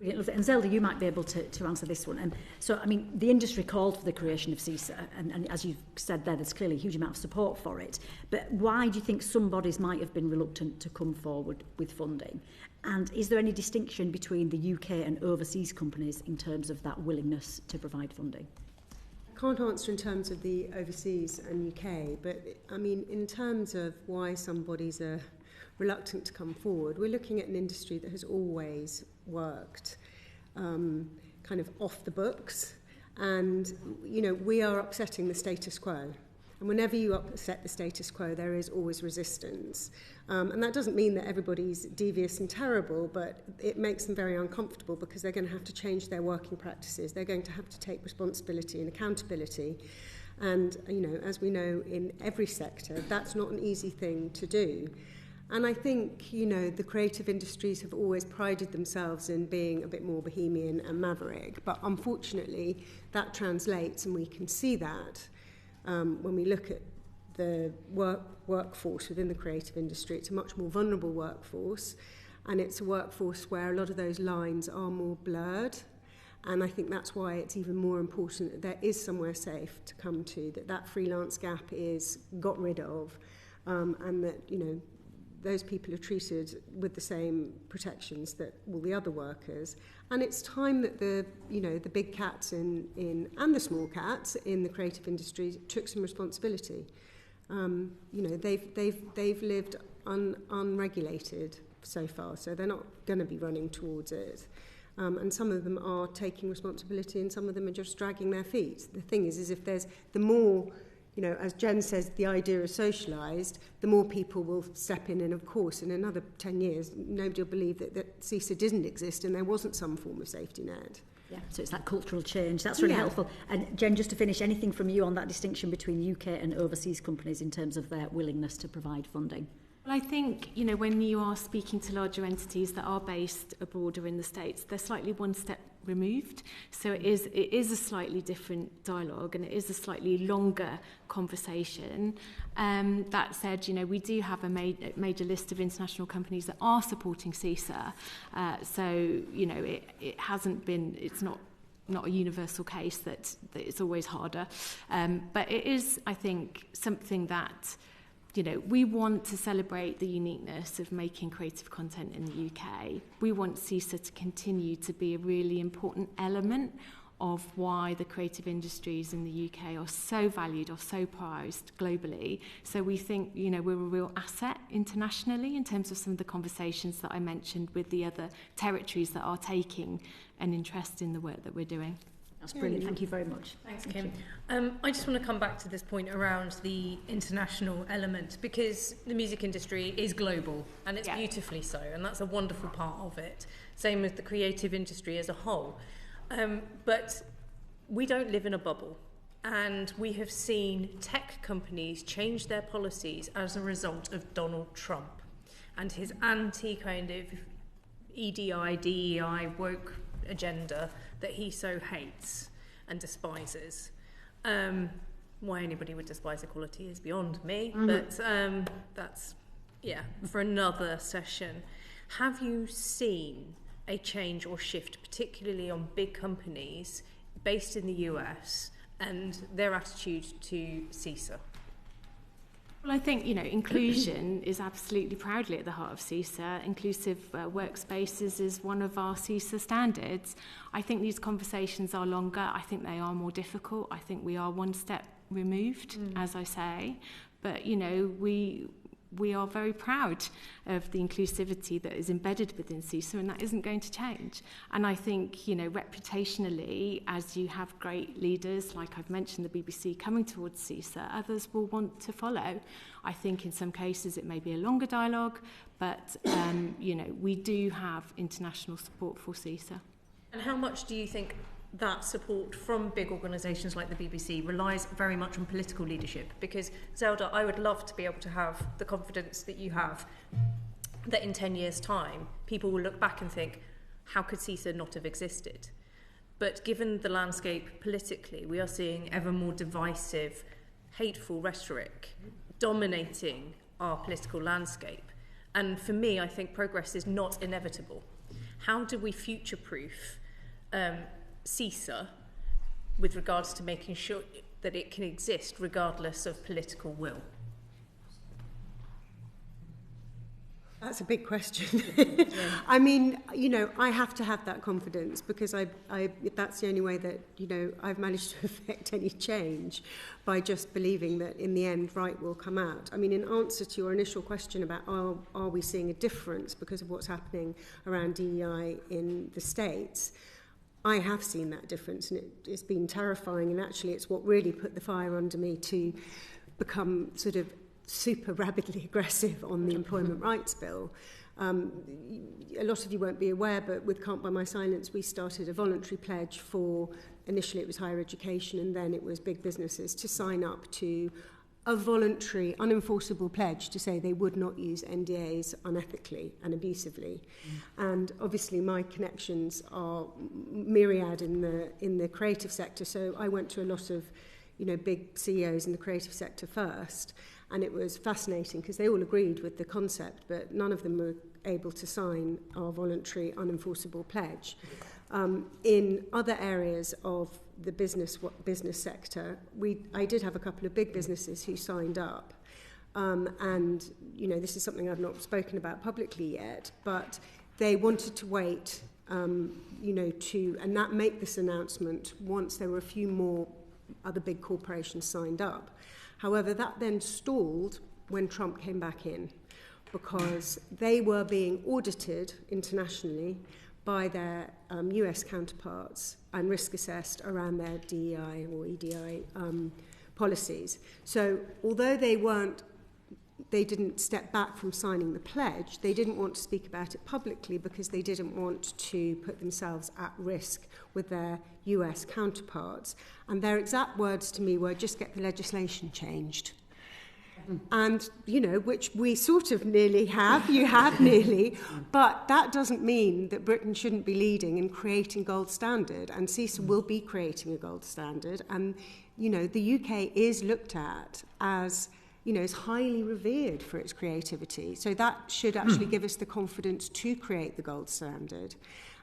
And Zelda, you might be able to answer this one. So, I mean, the industry called for the creation of CISA, and as you've said there, there's clearly a huge amount of support for it. But why do you think some bodies might have been reluctant to come forward with funding? And is there any distinction between the UK and overseas companies in terms of that willingness to provide funding? I can't answer in terms of the overseas and UK, but I mean, in terms of why some bodies are reluctant to come forward, we're looking at an industry that has always worked kind of off the books, and you know, we are upsetting the status quo, and whenever you upset the status quo there is always resistance, and that doesn't mean that everybody's devious and terrible, but it makes them very uncomfortable because they're going to have to change their working practices, they're going to have to take responsibility and accountability, and you know, as we know in every sector, that's not an easy thing to do. And I think, you know, the creative industries have always prided themselves in being a bit more bohemian and maverick. But unfortunately, that translates, and we can see that when we look at the workforce within the creative industry. It's a much more vulnerable workforce, and it's a workforce where a lot of those lines are more blurred. And I think that's why it's even more important that there is somewhere safe to come to, that freelance gap is got rid of, and that, you know, those people are treated with the same protections that all the other workers. And it's time that the big cats and the small cats in the creative industry took some responsibility. You know, they've lived unregulated so far, so they're not going to be running towards it. And some of them are taking responsibility, and some of them are just dragging their feet. The thing is if there's the more, you know, as Jen says, the idea is socialised, the more people will step in, and of course in another 10 years nobody will believe that CISA didn't exist and there wasn't some form of safety net. Yeah, so it's that cultural change. That's really helpful. And Jen, just to finish, anything from you on that distinction between UK and overseas companies in terms of their willingness to provide funding? Well, I think, you know, when you are speaking to larger entities that are based abroad or in the States, they're slightly one step removed. So it is a slightly different dialogue, and it is a slightly longer conversation. That said, you know, we do have a major list of international companies that are supporting CISA. So, you know, it hasn't been, it's not a universal case that it's always harder. But it is, I think, something that, you know, we want to celebrate the uniqueness of making creative content in the UK. We want CISA to continue to be a really important element of why the creative industries in the UK are so valued or so prized globally. So we think, you know, we're a real asset internationally in terms of some of the conversations that I mentioned with the other territories that are taking an interest in the work that we're doing. That's brilliant. Thank you very much. Thanks, Kim. I just want to come back to this point around the international element, because the music industry is global, and it's beautifully so, and that's a wonderful part of it. Same with the creative industry as a whole. But we don't live in a bubble, and we have seen tech companies change their policies as a result of Donald Trump and his anti-kind of EDI, DEI, woke agenda that he so hates and despises. Why anybody would despise equality is beyond me, but that's, for another session. Have you seen a change or shift, particularly on big companies based in the US, and their attitude to CISA? Well, I think, you know, inclusion is absolutely proudly at the heart of CISA. Inclusive workspaces is one of our CISA standards. I think these conversations are longer. I think they are more difficult. I think we are one step removed, as I say. But, you know, we we are very proud of the inclusivity that is embedded within CISA, and that isn't going to change. And I think, you know, reputationally, as you have great leaders, like I've mentioned, the BBC coming towards CISA, others will want to follow. I think in some cases it may be a longer dialogue, but, you know, we do have international support for CISA. And how much do you think that support from big organisations like the BBC relies very much on political leadership? Because, Zelda, I would love to be able to have the confidence that you have, that in 10 years' time, people will look back and think, how could CISA not have existed? But given the landscape politically, we are seeing ever more divisive, hateful rhetoric dominating our political landscape. And for me, I think progress is not inevitable. How do we future-proof CISA with regards to making sure that it can exist regardless of political will? That's a big question. I mean, you know, I have to have that confidence because I that's the only way that, you know, I've managed to affect any change, by just believing that in the end right will come out. I mean, in answer to your initial question about are we seeing a difference because of what's happening around DEI in the States, I have seen that difference, and it's been terrifying, and actually it's what really put the fire under me to become sort of super rabidly aggressive on the Employment Rights Bill. A lot of you won't be aware, but with Can't Buy My Silence, we started a voluntary pledge for, initially it was higher education, and then it was big businesses, to sign up to a voluntary, unenforceable pledge to say they would not use NDAs unethically and abusively. And obviously my connections are myriad in the creative sector, so I went to a lot of, you know, big CEOs in the creative sector first, and it was fascinating because they all agreed with the concept, but none of them were able to sign our voluntary unenforceable pledge. In other areas of the business sector, I did have a couple of big businesses who signed up, and, you know, this is something I've not spoken about publicly yet, but they wanted to wait, you know, and that make this announcement once there were a few more other big corporations signed up. However, that then stalled when Trump came back in, because they were being audited internationally by their US counterparts and risk assessed around their DEI or EDI policies. So although they didn't step back from signing the pledge, they didn't want to speak about it publicly because they didn't want to put themselves at risk with their US counterparts. And their exact words to me were, just get the legislation changed. And, you know, which we sort of nearly have, you have nearly, but that doesn't mean that Britain shouldn't be leading in creating gold standard, and CISA will be creating a gold standard. And, you know, the UK is looked at as, you know, is highly revered for its creativity. So that should actually give us the confidence to create the gold standard.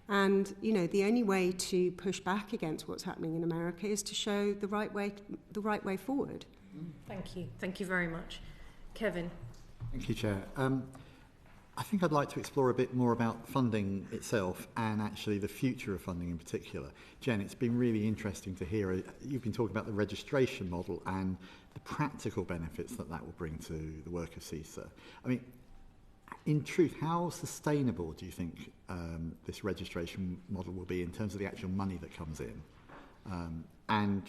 And, you know, the only way to push back against what's happening in America is to show the right way forward. Thank you. Thank you very much. Kevin. Thank you, Chair. I think I'd like to explore a bit more about funding itself and actually the future of funding in particular. Jen, it's been really interesting to hear. You've been talking about the registration model and the practical benefits that will bring to the work of CISA. I mean, in truth, how sustainable do you think this registration model will be in terms of the actual money that comes in? And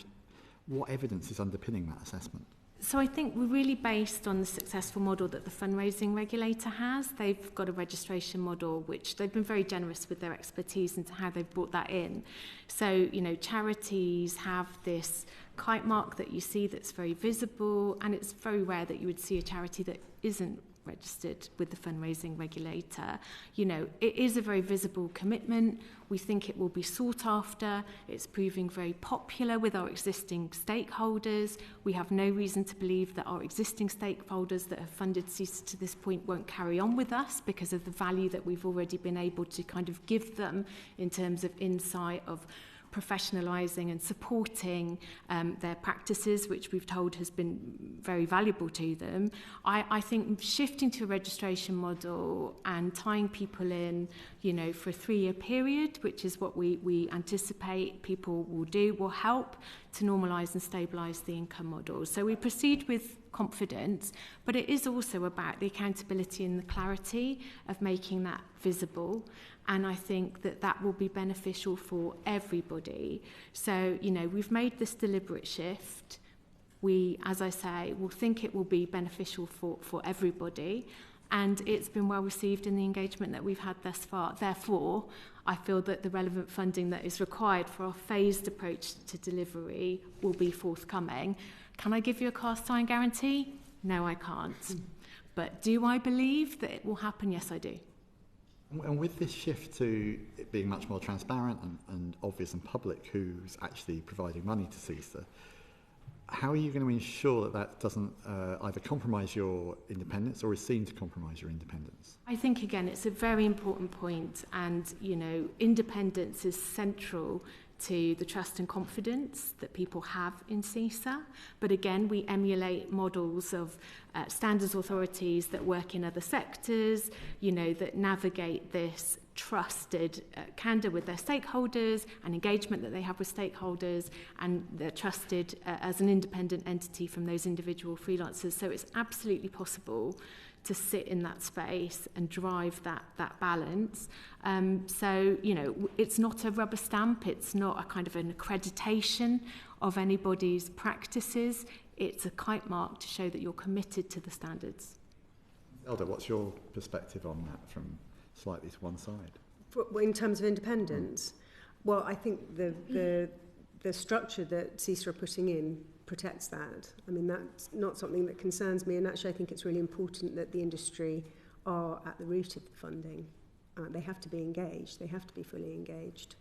what evidence is underpinning that assessment? So I think we're really based on the successful model that the fundraising regulator has. They've got a registration model which they've been very generous with their expertise into how they've brought that in. So, you know, charities have this kite mark that you see that's very visible, and it's very rare that you would see a charity that isn't registered with the fundraising regulator. You know, it is a very visible commitment. We think it will be sought after. It's proving very popular with our existing stakeholders. We have no reason to believe that our existing stakeholders that have funded CISA to this point won't carry on with us because of the value that we've already been able to kind of give them in terms of insight of professionalising and supporting their practices, which we've told has been very valuable to them. I think shifting to a registration model and tying people in, you know, for a 3-year period, which is what we anticipate people will do, will help to normalise and stabilise the income model. So we proceed with confidence, but it is also about the accountability and the clarity of making that visible. And I think that that will be beneficial for everybody. So, you know, we've made this deliberate shift. We, as I say, will think it will be beneficial for everybody. And it's been well received in the engagement that we've had thus far. Therefore, I feel that the relevant funding that is required for our phased approach to delivery will be forthcoming. Can I give you a cast iron guarantee? No, I can't. But do I believe that it will happen? Yes, I do. And with this shift to it being much more transparent and obvious and public who's actually providing money to CISA, how are you going to ensure that that doesn't either compromise your independence or is seen to compromise your independence? I think, again, it's a very important point, and, you know, independence is central to the trust and confidence that people have in CISA. But again, we emulate models of standards authorities that work in other sectors, you know, that navigate this trusted candour with their stakeholders and engagement that they have with stakeholders, and they're trusted as an independent entity from those individual freelancers. So it's absolutely possible to sit in that space and drive that balance. So, you know, it's not a rubber stamp, it's not a kind of an accreditation of anybody's practices, it's a kite mark to show that you're committed to the standards. Zelda, what's your perspective on that from slightly to one side? In terms of independence, well, I think the structure that CISA are putting in protects that. I mean, that's not something that concerns me, and actually I think it's really important that the industry are at the root of the funding. They have to be engaged, they have to be fully engaged.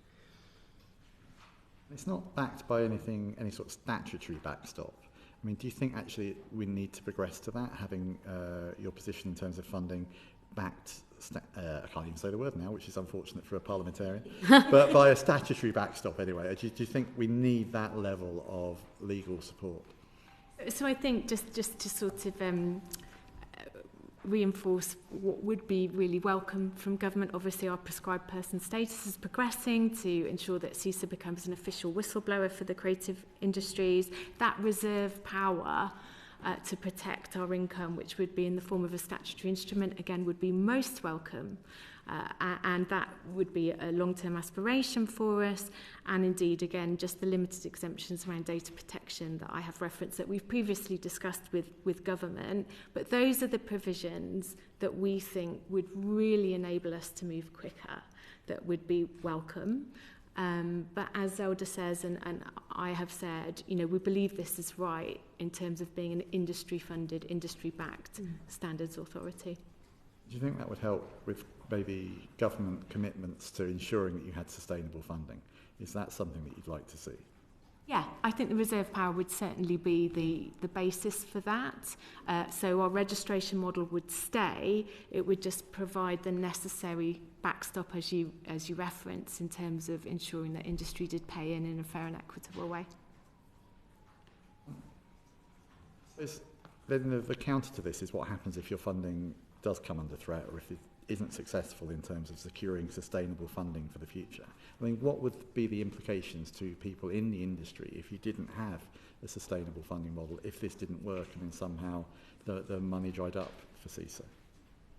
It's not backed by anything, any sort of statutory backstop. I mean, do you think actually we need to progress to that, having your position in terms of funding backed, I can't even say the word now, which is unfortunate for a parliamentarian, but by a statutory backstop anyway? Do you think we need that level of legal support? So I think just to sort of reinforce what would be really welcome from government, obviously our prescribed person status is progressing to ensure that CISA becomes an official whistleblower for the creative industries. That reserve power to protect our income, which would be in the form of a statutory instrument, again, would be most welcome. And that would be a long-term aspiration for us. And indeed, again, just the limited exemptions around data protection that I have referenced that we've previously discussed with government. But those are the provisions that we think would really enable us to move quicker, that would be welcome. But as Zelda says, and I have said, you know, we believe this is right in terms of being an industry-funded, industry-backed standards authority. Do you think that would help with maybe government commitments to ensuring that you had sustainable funding? Is that something that you'd like to see? Yeah, I think the reserve power would certainly be the basis for that. So our registration model would stay. It would just provide the necessary backstop, as you reference, in terms of ensuring that industry did pay in a fair and equitable way. Then the counter to this is what happens if your funding does come under threat, or if it isn't successful in terms of securing sustainable funding for the future. I mean, what would be the implications to people in the industry if you didn't have a sustainable funding model, if this didn't work and then somehow the money dried up for CISA?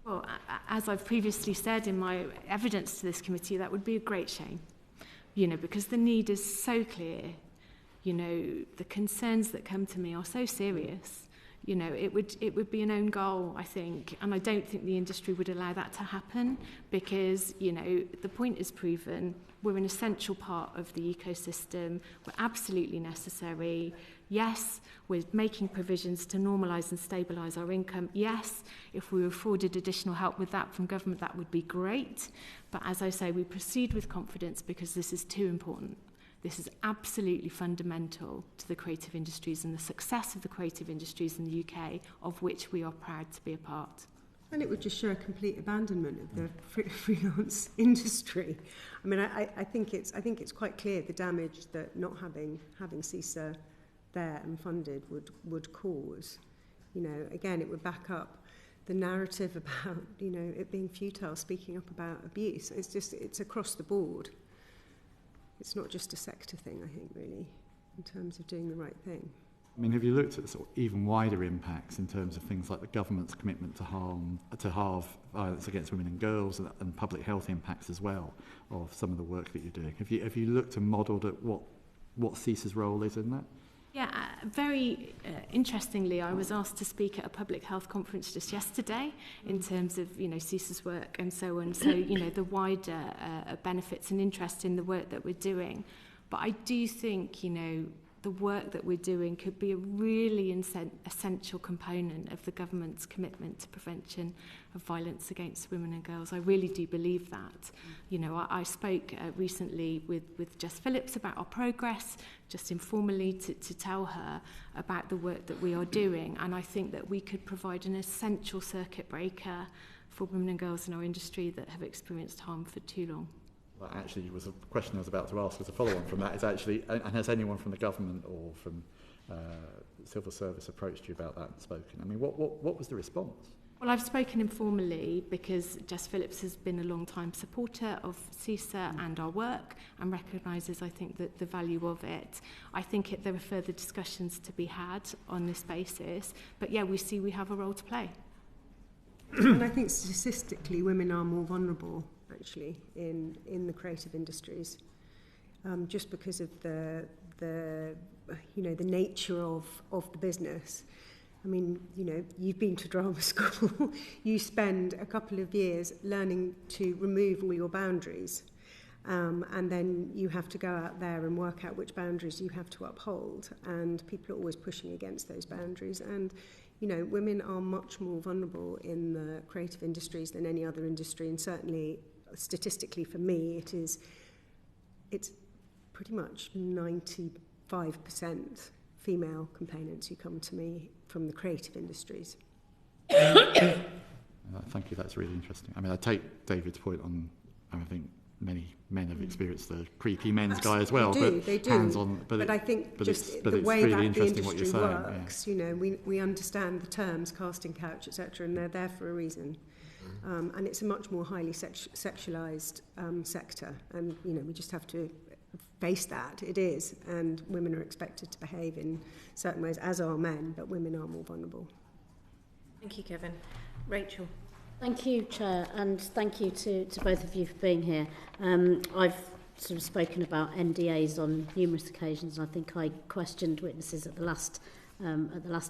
Well, as I've previously said in my evidence to this committee, that would be a great shame, you know, because the need is so clear. You know, the concerns that come to me are so serious. You know, it would be an own goal, I think, and I don't think the industry would allow that to happen because, you know, the point is proven. We're an essential part of the ecosystem. We're absolutely necessary. Yes, we're making provisions to normalise and stabilise our income. Yes, if we were afforded additional help with that from government, that would be great. But as I say, we proceed with confidence because this is too important. This is absolutely fundamental to the creative industries and the success of the creative industries in the UK, of which we are proud to be a part. And it would just show a complete abandonment of the freelance industry. I mean, I think it's quite clear the damage that not having CISA there and funded would cause. You know, again, it would back up the narrative about, you know, it being futile, speaking up about abuse. It's across the board. It's not just a sector thing, I think, really. in terms of doing the right thing. I mean, have you looked at sort of even wider impacts in terms of things like the government's commitment to halve violence against women and girls, and public health impacts as well of some of the work that you're doing? Have you looked and modelled at what CISA's role is in that? Yeah, very interestingly, I was asked to speak at a public health conference just yesterday in terms of, CISA's work and so on. So, the wider benefits and interest in the work that we're doing. But I do think, the work that we're doing could be a really essential component of the government's commitment to prevention of violence against women and girls. I really do believe that. I spoke recently with Jess Phillips about our progress, just informally to tell her about the work that we are doing. And I think that we could provide an essential circuit breaker for women and girls in our industry that have experienced harm for too long. That actually was a question I was about to ask as a follow-on from that, is actually, and has anyone from the government or from civil service approached you about that and spoken? I mean, what was the response? Well, I've spoken informally because Jess Phillips has been a long-time supporter of CISA and our work and recognises, I think, that the value of it. I think there are further discussions to be had on this basis, but yeah, we have a role to play. And I think statistically women are more vulnerable actually in the creative industries, just because of the nature of the business. I mean, you've been to drama school. You spend a couple of years learning to remove all your boundaries, and then you have to go out there and work out which boundaries you have to uphold, and people are always pushing against those boundaries. And women are much more vulnerable in the creative industries than any other industry, and certainly statistically for me it's pretty much 95% female complainants who come to me from the creative industries. Thank you, that's really interesting. I mean, I take David's point on, I think many men have experienced the creepy men's guy as well. They do. Hands-on, but I think just the it's way really that the interesting what industry you're saying, works, we understand the terms casting couch, etc., and they're there for a reason. And it's a much more highly sexualised sector, and we just have to face that. It is, and women are expected to behave in certain ways, as are men, but women are more vulnerable. Thank you, Kevin. Rachel. Thank you, Chair, and thank you to both of you for being here. I've sort of spoken about NDAs on numerous occasions, and I think I questioned witnesses at the last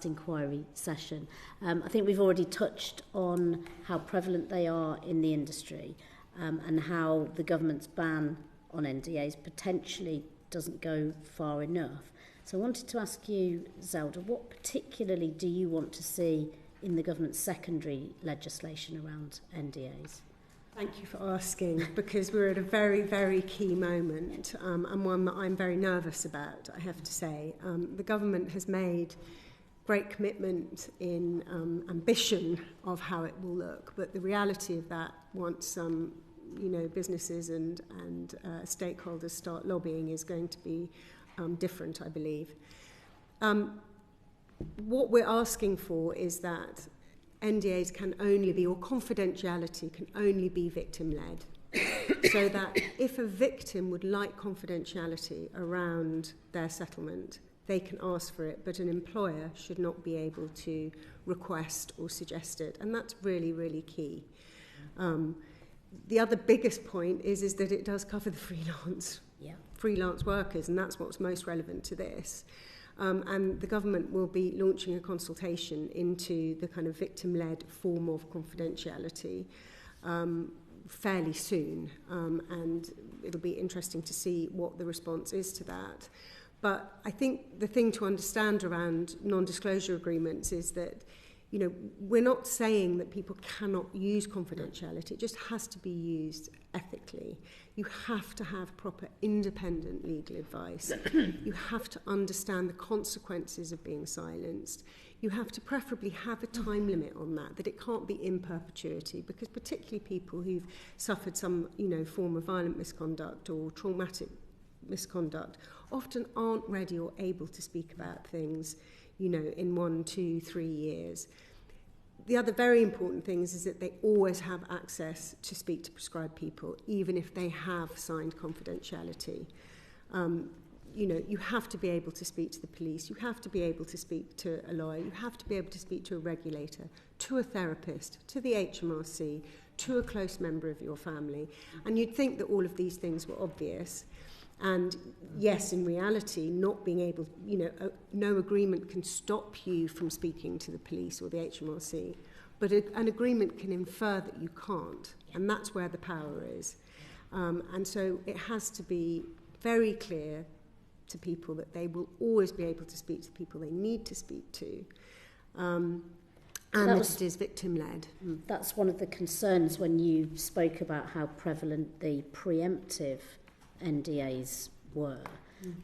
inquiry session. I think we've already touched on how prevalent they are in the industry, and how the government's ban on NDAs potentially doesn't go far enough. So I wanted to ask you, Zelda, what particularly do you want to see in the government's secondary legislation around NDAs? Thank you for asking, because we're at a very, very key moment, and one that I'm very nervous about, I have to say. The government has made great commitment in ambition of how it will look, but the reality of that, once businesses and stakeholders start lobbying, is going to be different, I believe. What we're asking for is that NDAs can only be, or confidentiality can only be victim-led. So that if a victim would like confidentiality around their settlement, they can ask for it, but an employer should not be able to request or suggest it. And that's really, really key. The other biggest point is that it does cover the freelance workers, and that's what's most relevant to this. And the government will be launching a consultation into the kind of victim-led form of confidentiality fairly soon, and it'll be interesting to see what the response is to that. But I think the thing to understand around non-disclosure agreements is that, we're not saying that people cannot use confidentiality. It just has to be used ethically. You have to have proper independent legal advice. You have to understand the consequences of being silenced. You have to preferably have a time limit on that it can't be in perpetuity, because particularly people who've suffered some, form of violent misconduct or traumatic misconduct often aren't ready or able to speak about things, in 1, 2, 3 years. The other very important thing is that they always have access to speak to prescribed people, even if they have signed confidentiality. you know, you have to be able to speak to the police, you have to be able to speak to a lawyer, you have to be able to speak to a regulator, to a therapist, to the HMRC, to a close member of your family. And you'd think that all of these things were obvious. And yes, in reality, not being able, you know, no agreement can stop you from speaking to the police or the HMRC, but an agreement can infer that you can't, and that's where the power is. And so it has to be very clear to people that they will always be able to speak to the people they need to speak to, and that it is victim-led. That's one of the concerns when you spoke about how prevalent the preemptive NDAs were,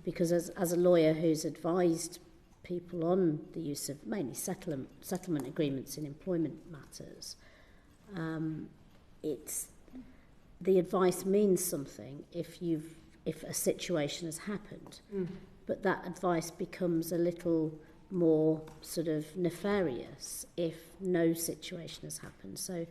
because as a lawyer who's advised people on the use of mainly settlement agreements in employment matters, it's the advice means something if a situation has happened, but that advice becomes a little more sort of nefarious if no situation has happened. So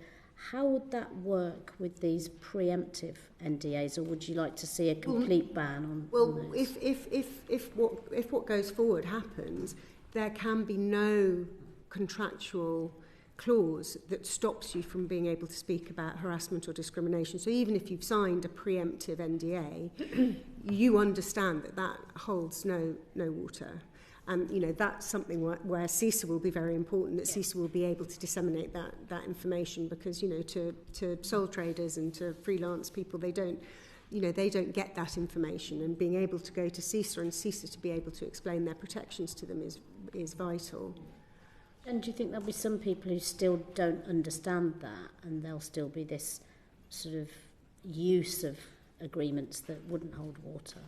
how would that work with these preemptive NDAs, or would you like to see a complete ban on those? If what goes forward happens, there can be no contractual clause that stops you from being able to speak about harassment or discrimination. So even if you've signed a preemptive NDA, you understand that that holds no water. And, you know, that's something where CISA will be very important, that CISA will be able to disseminate that information, because, you know, to sole traders and to freelance people, they don't get that information, and being able to go to CISA and CISA to be able to explain their protections to them is vital. And do you think there'll be some people who still don't understand that, and there'll still be this sort of use of agreements that wouldn't hold water?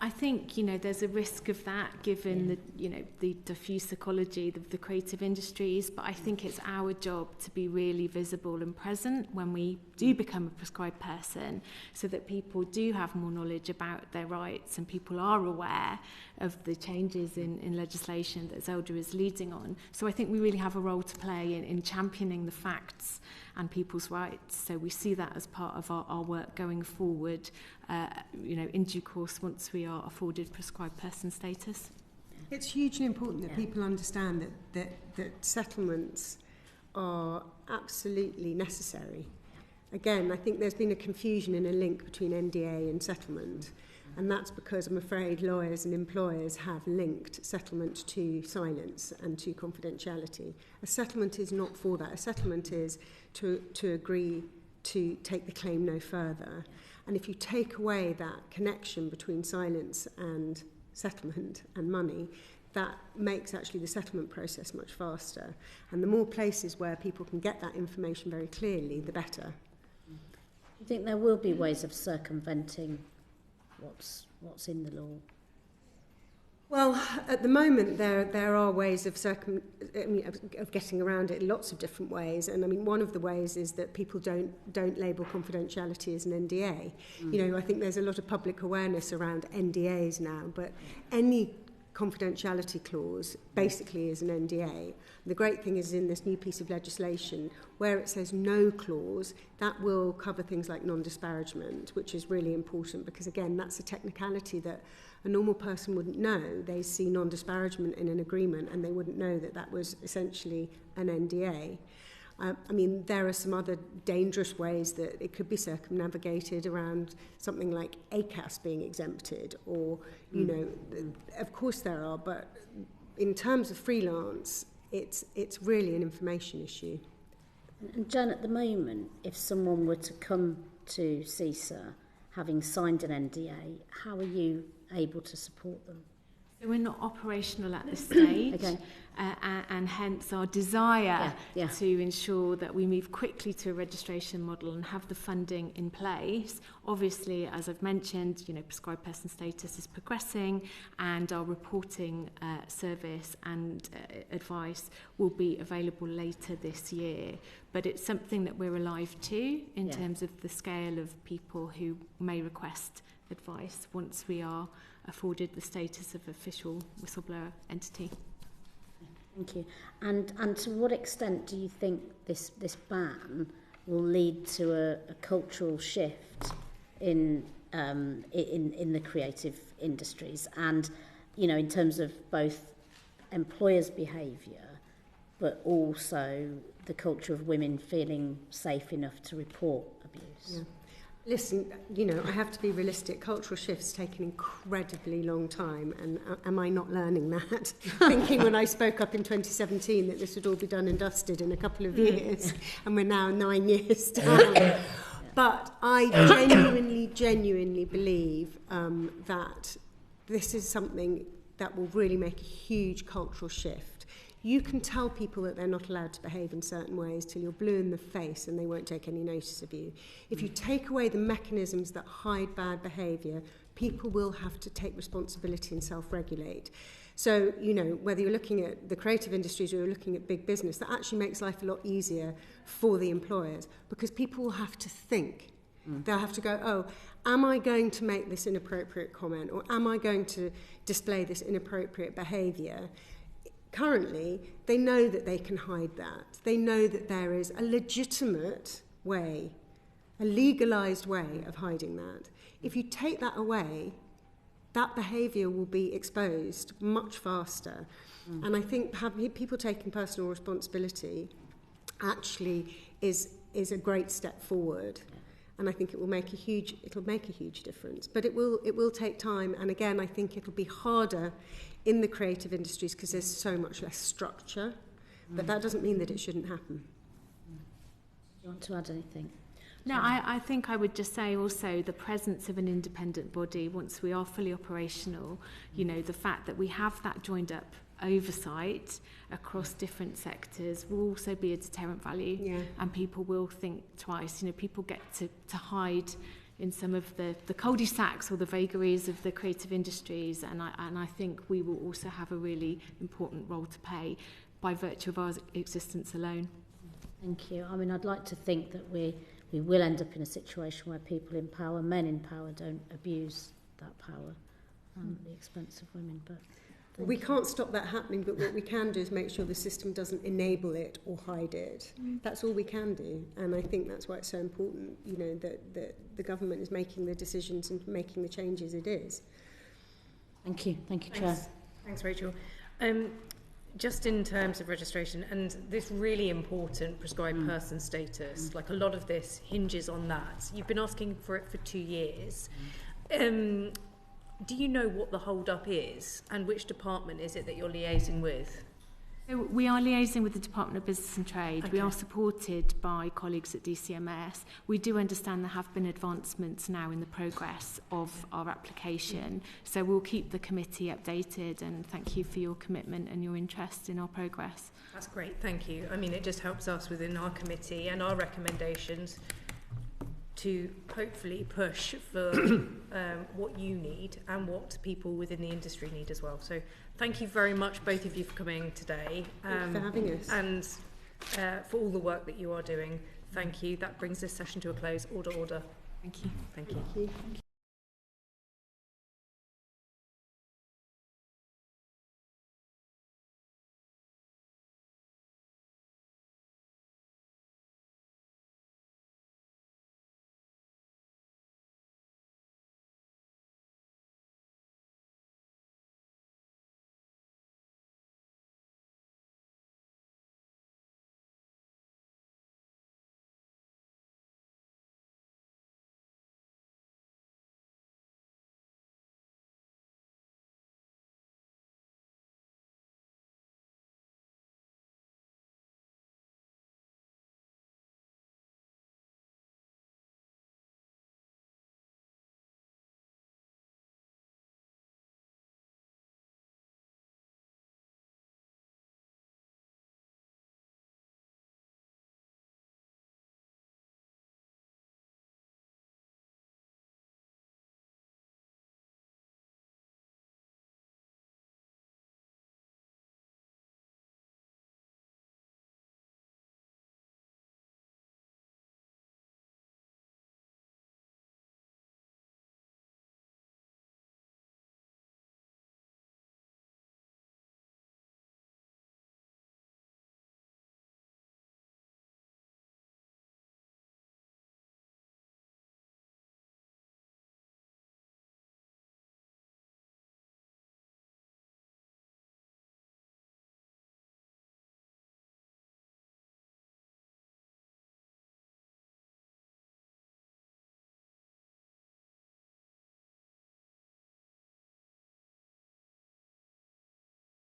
I think, you know, there's a risk of that given the, you know, the diffuse ecology of the creative industries, but I think it's our job to be really visible and present when we do become a prescribed person, so that people do have more knowledge about their rights and people are aware of the changes in legislation that Zelda is leading on. So I think we really have a role to play in championing the facts and people's rights. So we see that as part of our work going forward, you know, in due course once we are afforded prescribed person status. It's hugely important that people understand that settlements are absolutely necessary. Again, I think there's been a confusion and a link between NDA and settlement, and that's because I'm afraid lawyers and employers have linked settlement to silence and to confidentiality. A settlement is not for that. A settlement is to agree to take the claim no further. And if you take away that connection between silence and settlement and money, that makes actually the settlement process much faster. And the more places where people can get that information very clearly, the better. Do you think there will be ways of circumventing what's in the law? Well, at the moment there are ways of getting around it in lots of different ways, and I mean one of the ways is that people don't label confidentiality as an NDA. You know, I think there's a lot of public awareness around NDAs now, but any confidentiality clause basically is an NDA. The great thing is in this new piece of legislation where it says no clause, that will cover things like non-disparagement, which is really important because again that's a technicality that a normal person wouldn't know. They see non-disparagement in an agreement and they wouldn't know that that was essentially an NDA. I mean, there are some other dangerous ways that it could be circumnavigated around something like ACAS being exempted or, you know, of course there are, but in terms of freelance, it's really an information issue. And Jen, at the moment, if someone were to come to CISA having signed an NDA, how are you able to support them? So we're not operational at this stage, Okay. And hence our desire Yeah. to ensure that we move quickly to a registration model and have the funding in place. Obviously, as I've mentioned, you know, prescribed person status is progressing, and our reporting service and advice will be available later this year. But it's something that we're alive to in terms of the scale of people who may request advice once we are afforded the status of official whistleblower entity. Thank you. And to what extent do you think this ban will lead to a cultural shift in the creative industries, and you know, in terms of both employers' behaviour, but also the culture of women feeling safe enough to report abuse. Yeah. Listen, you know, I have to be realistic. Cultural shifts take an incredibly long time, and am I not learning that? Thinking when I spoke up in 2017 that this would all be done and dusted in a couple of years, and we're now 9 years down. But I genuinely believe that this is something that will really make a huge cultural shift. You can tell people that they're not allowed to behave in certain ways till you're blue in the face and they won't take any notice of you. If you take away the mechanisms that hide bad behaviour, people will have to take responsibility and self-regulate. So, you know, whether you're looking at the creative industries or you're looking at big business, that actually makes life a lot easier for the employers, because people will have to think. They'll have to go, oh, am I going to make this inappropriate comment, or am I going to display this inappropriate behaviour? Currently, they know that they can hide that. They know that there is a legitimate way, a legalised way of hiding that. If you take that away, that behaviour will be exposed much faster. And I think people taking personal responsibility actually is a great step forward. And I think it'll make a huge difference. But it will take time. And again, I think it'll be harder in the creative industries because there's so much less structure. But that doesn't mean that it shouldn't happen. Do you want to add anything? No, I think I would just say also the presence of an independent body once we are fully operational, you know, the fact that we have that joined up oversight across different sectors will also be a deterrent value, and people will think twice. You know, people get to hide in some of the cul-de-sacs or the vagaries of the creative industries, and I think we will also have a really important role to play by virtue of our existence alone. Thank you. I mean, I'd like to think that we will end up in a situation where people in power, men in power, don't abuse that power at the expense of women. But we can't stop that happening, but what we can do is make sure the system doesn't enable it or hide it. That's all we can do, and I think that's why it's so important, you know, that the government is making the decisions and making the changes it is. Thank you, Chair. Thanks, Rachel. Just in terms of registration and this really important prescribed person status, like a lot of this hinges on that. You've been asking for it for 2 years. Do you know what the hold-up is, and which department is it that you're liaising with? So we are liaising with the Department of Business and Trade. Okay. We are supported by colleagues at DCMS. We do understand there have been advancements now in the progress of our application. So we'll keep the committee updated, and thank you for your commitment and your interest in our progress. That's great, thank you. I mean, it just helps us within our committee and our recommendations to hopefully push for what you need and what people within the industry need as well. So thank you very much, both of you, for coming today. Thanks for having us. And for all the work that you are doing. Thank you. That brings this session to a close. Order. Thank you. Thank you. Thank you.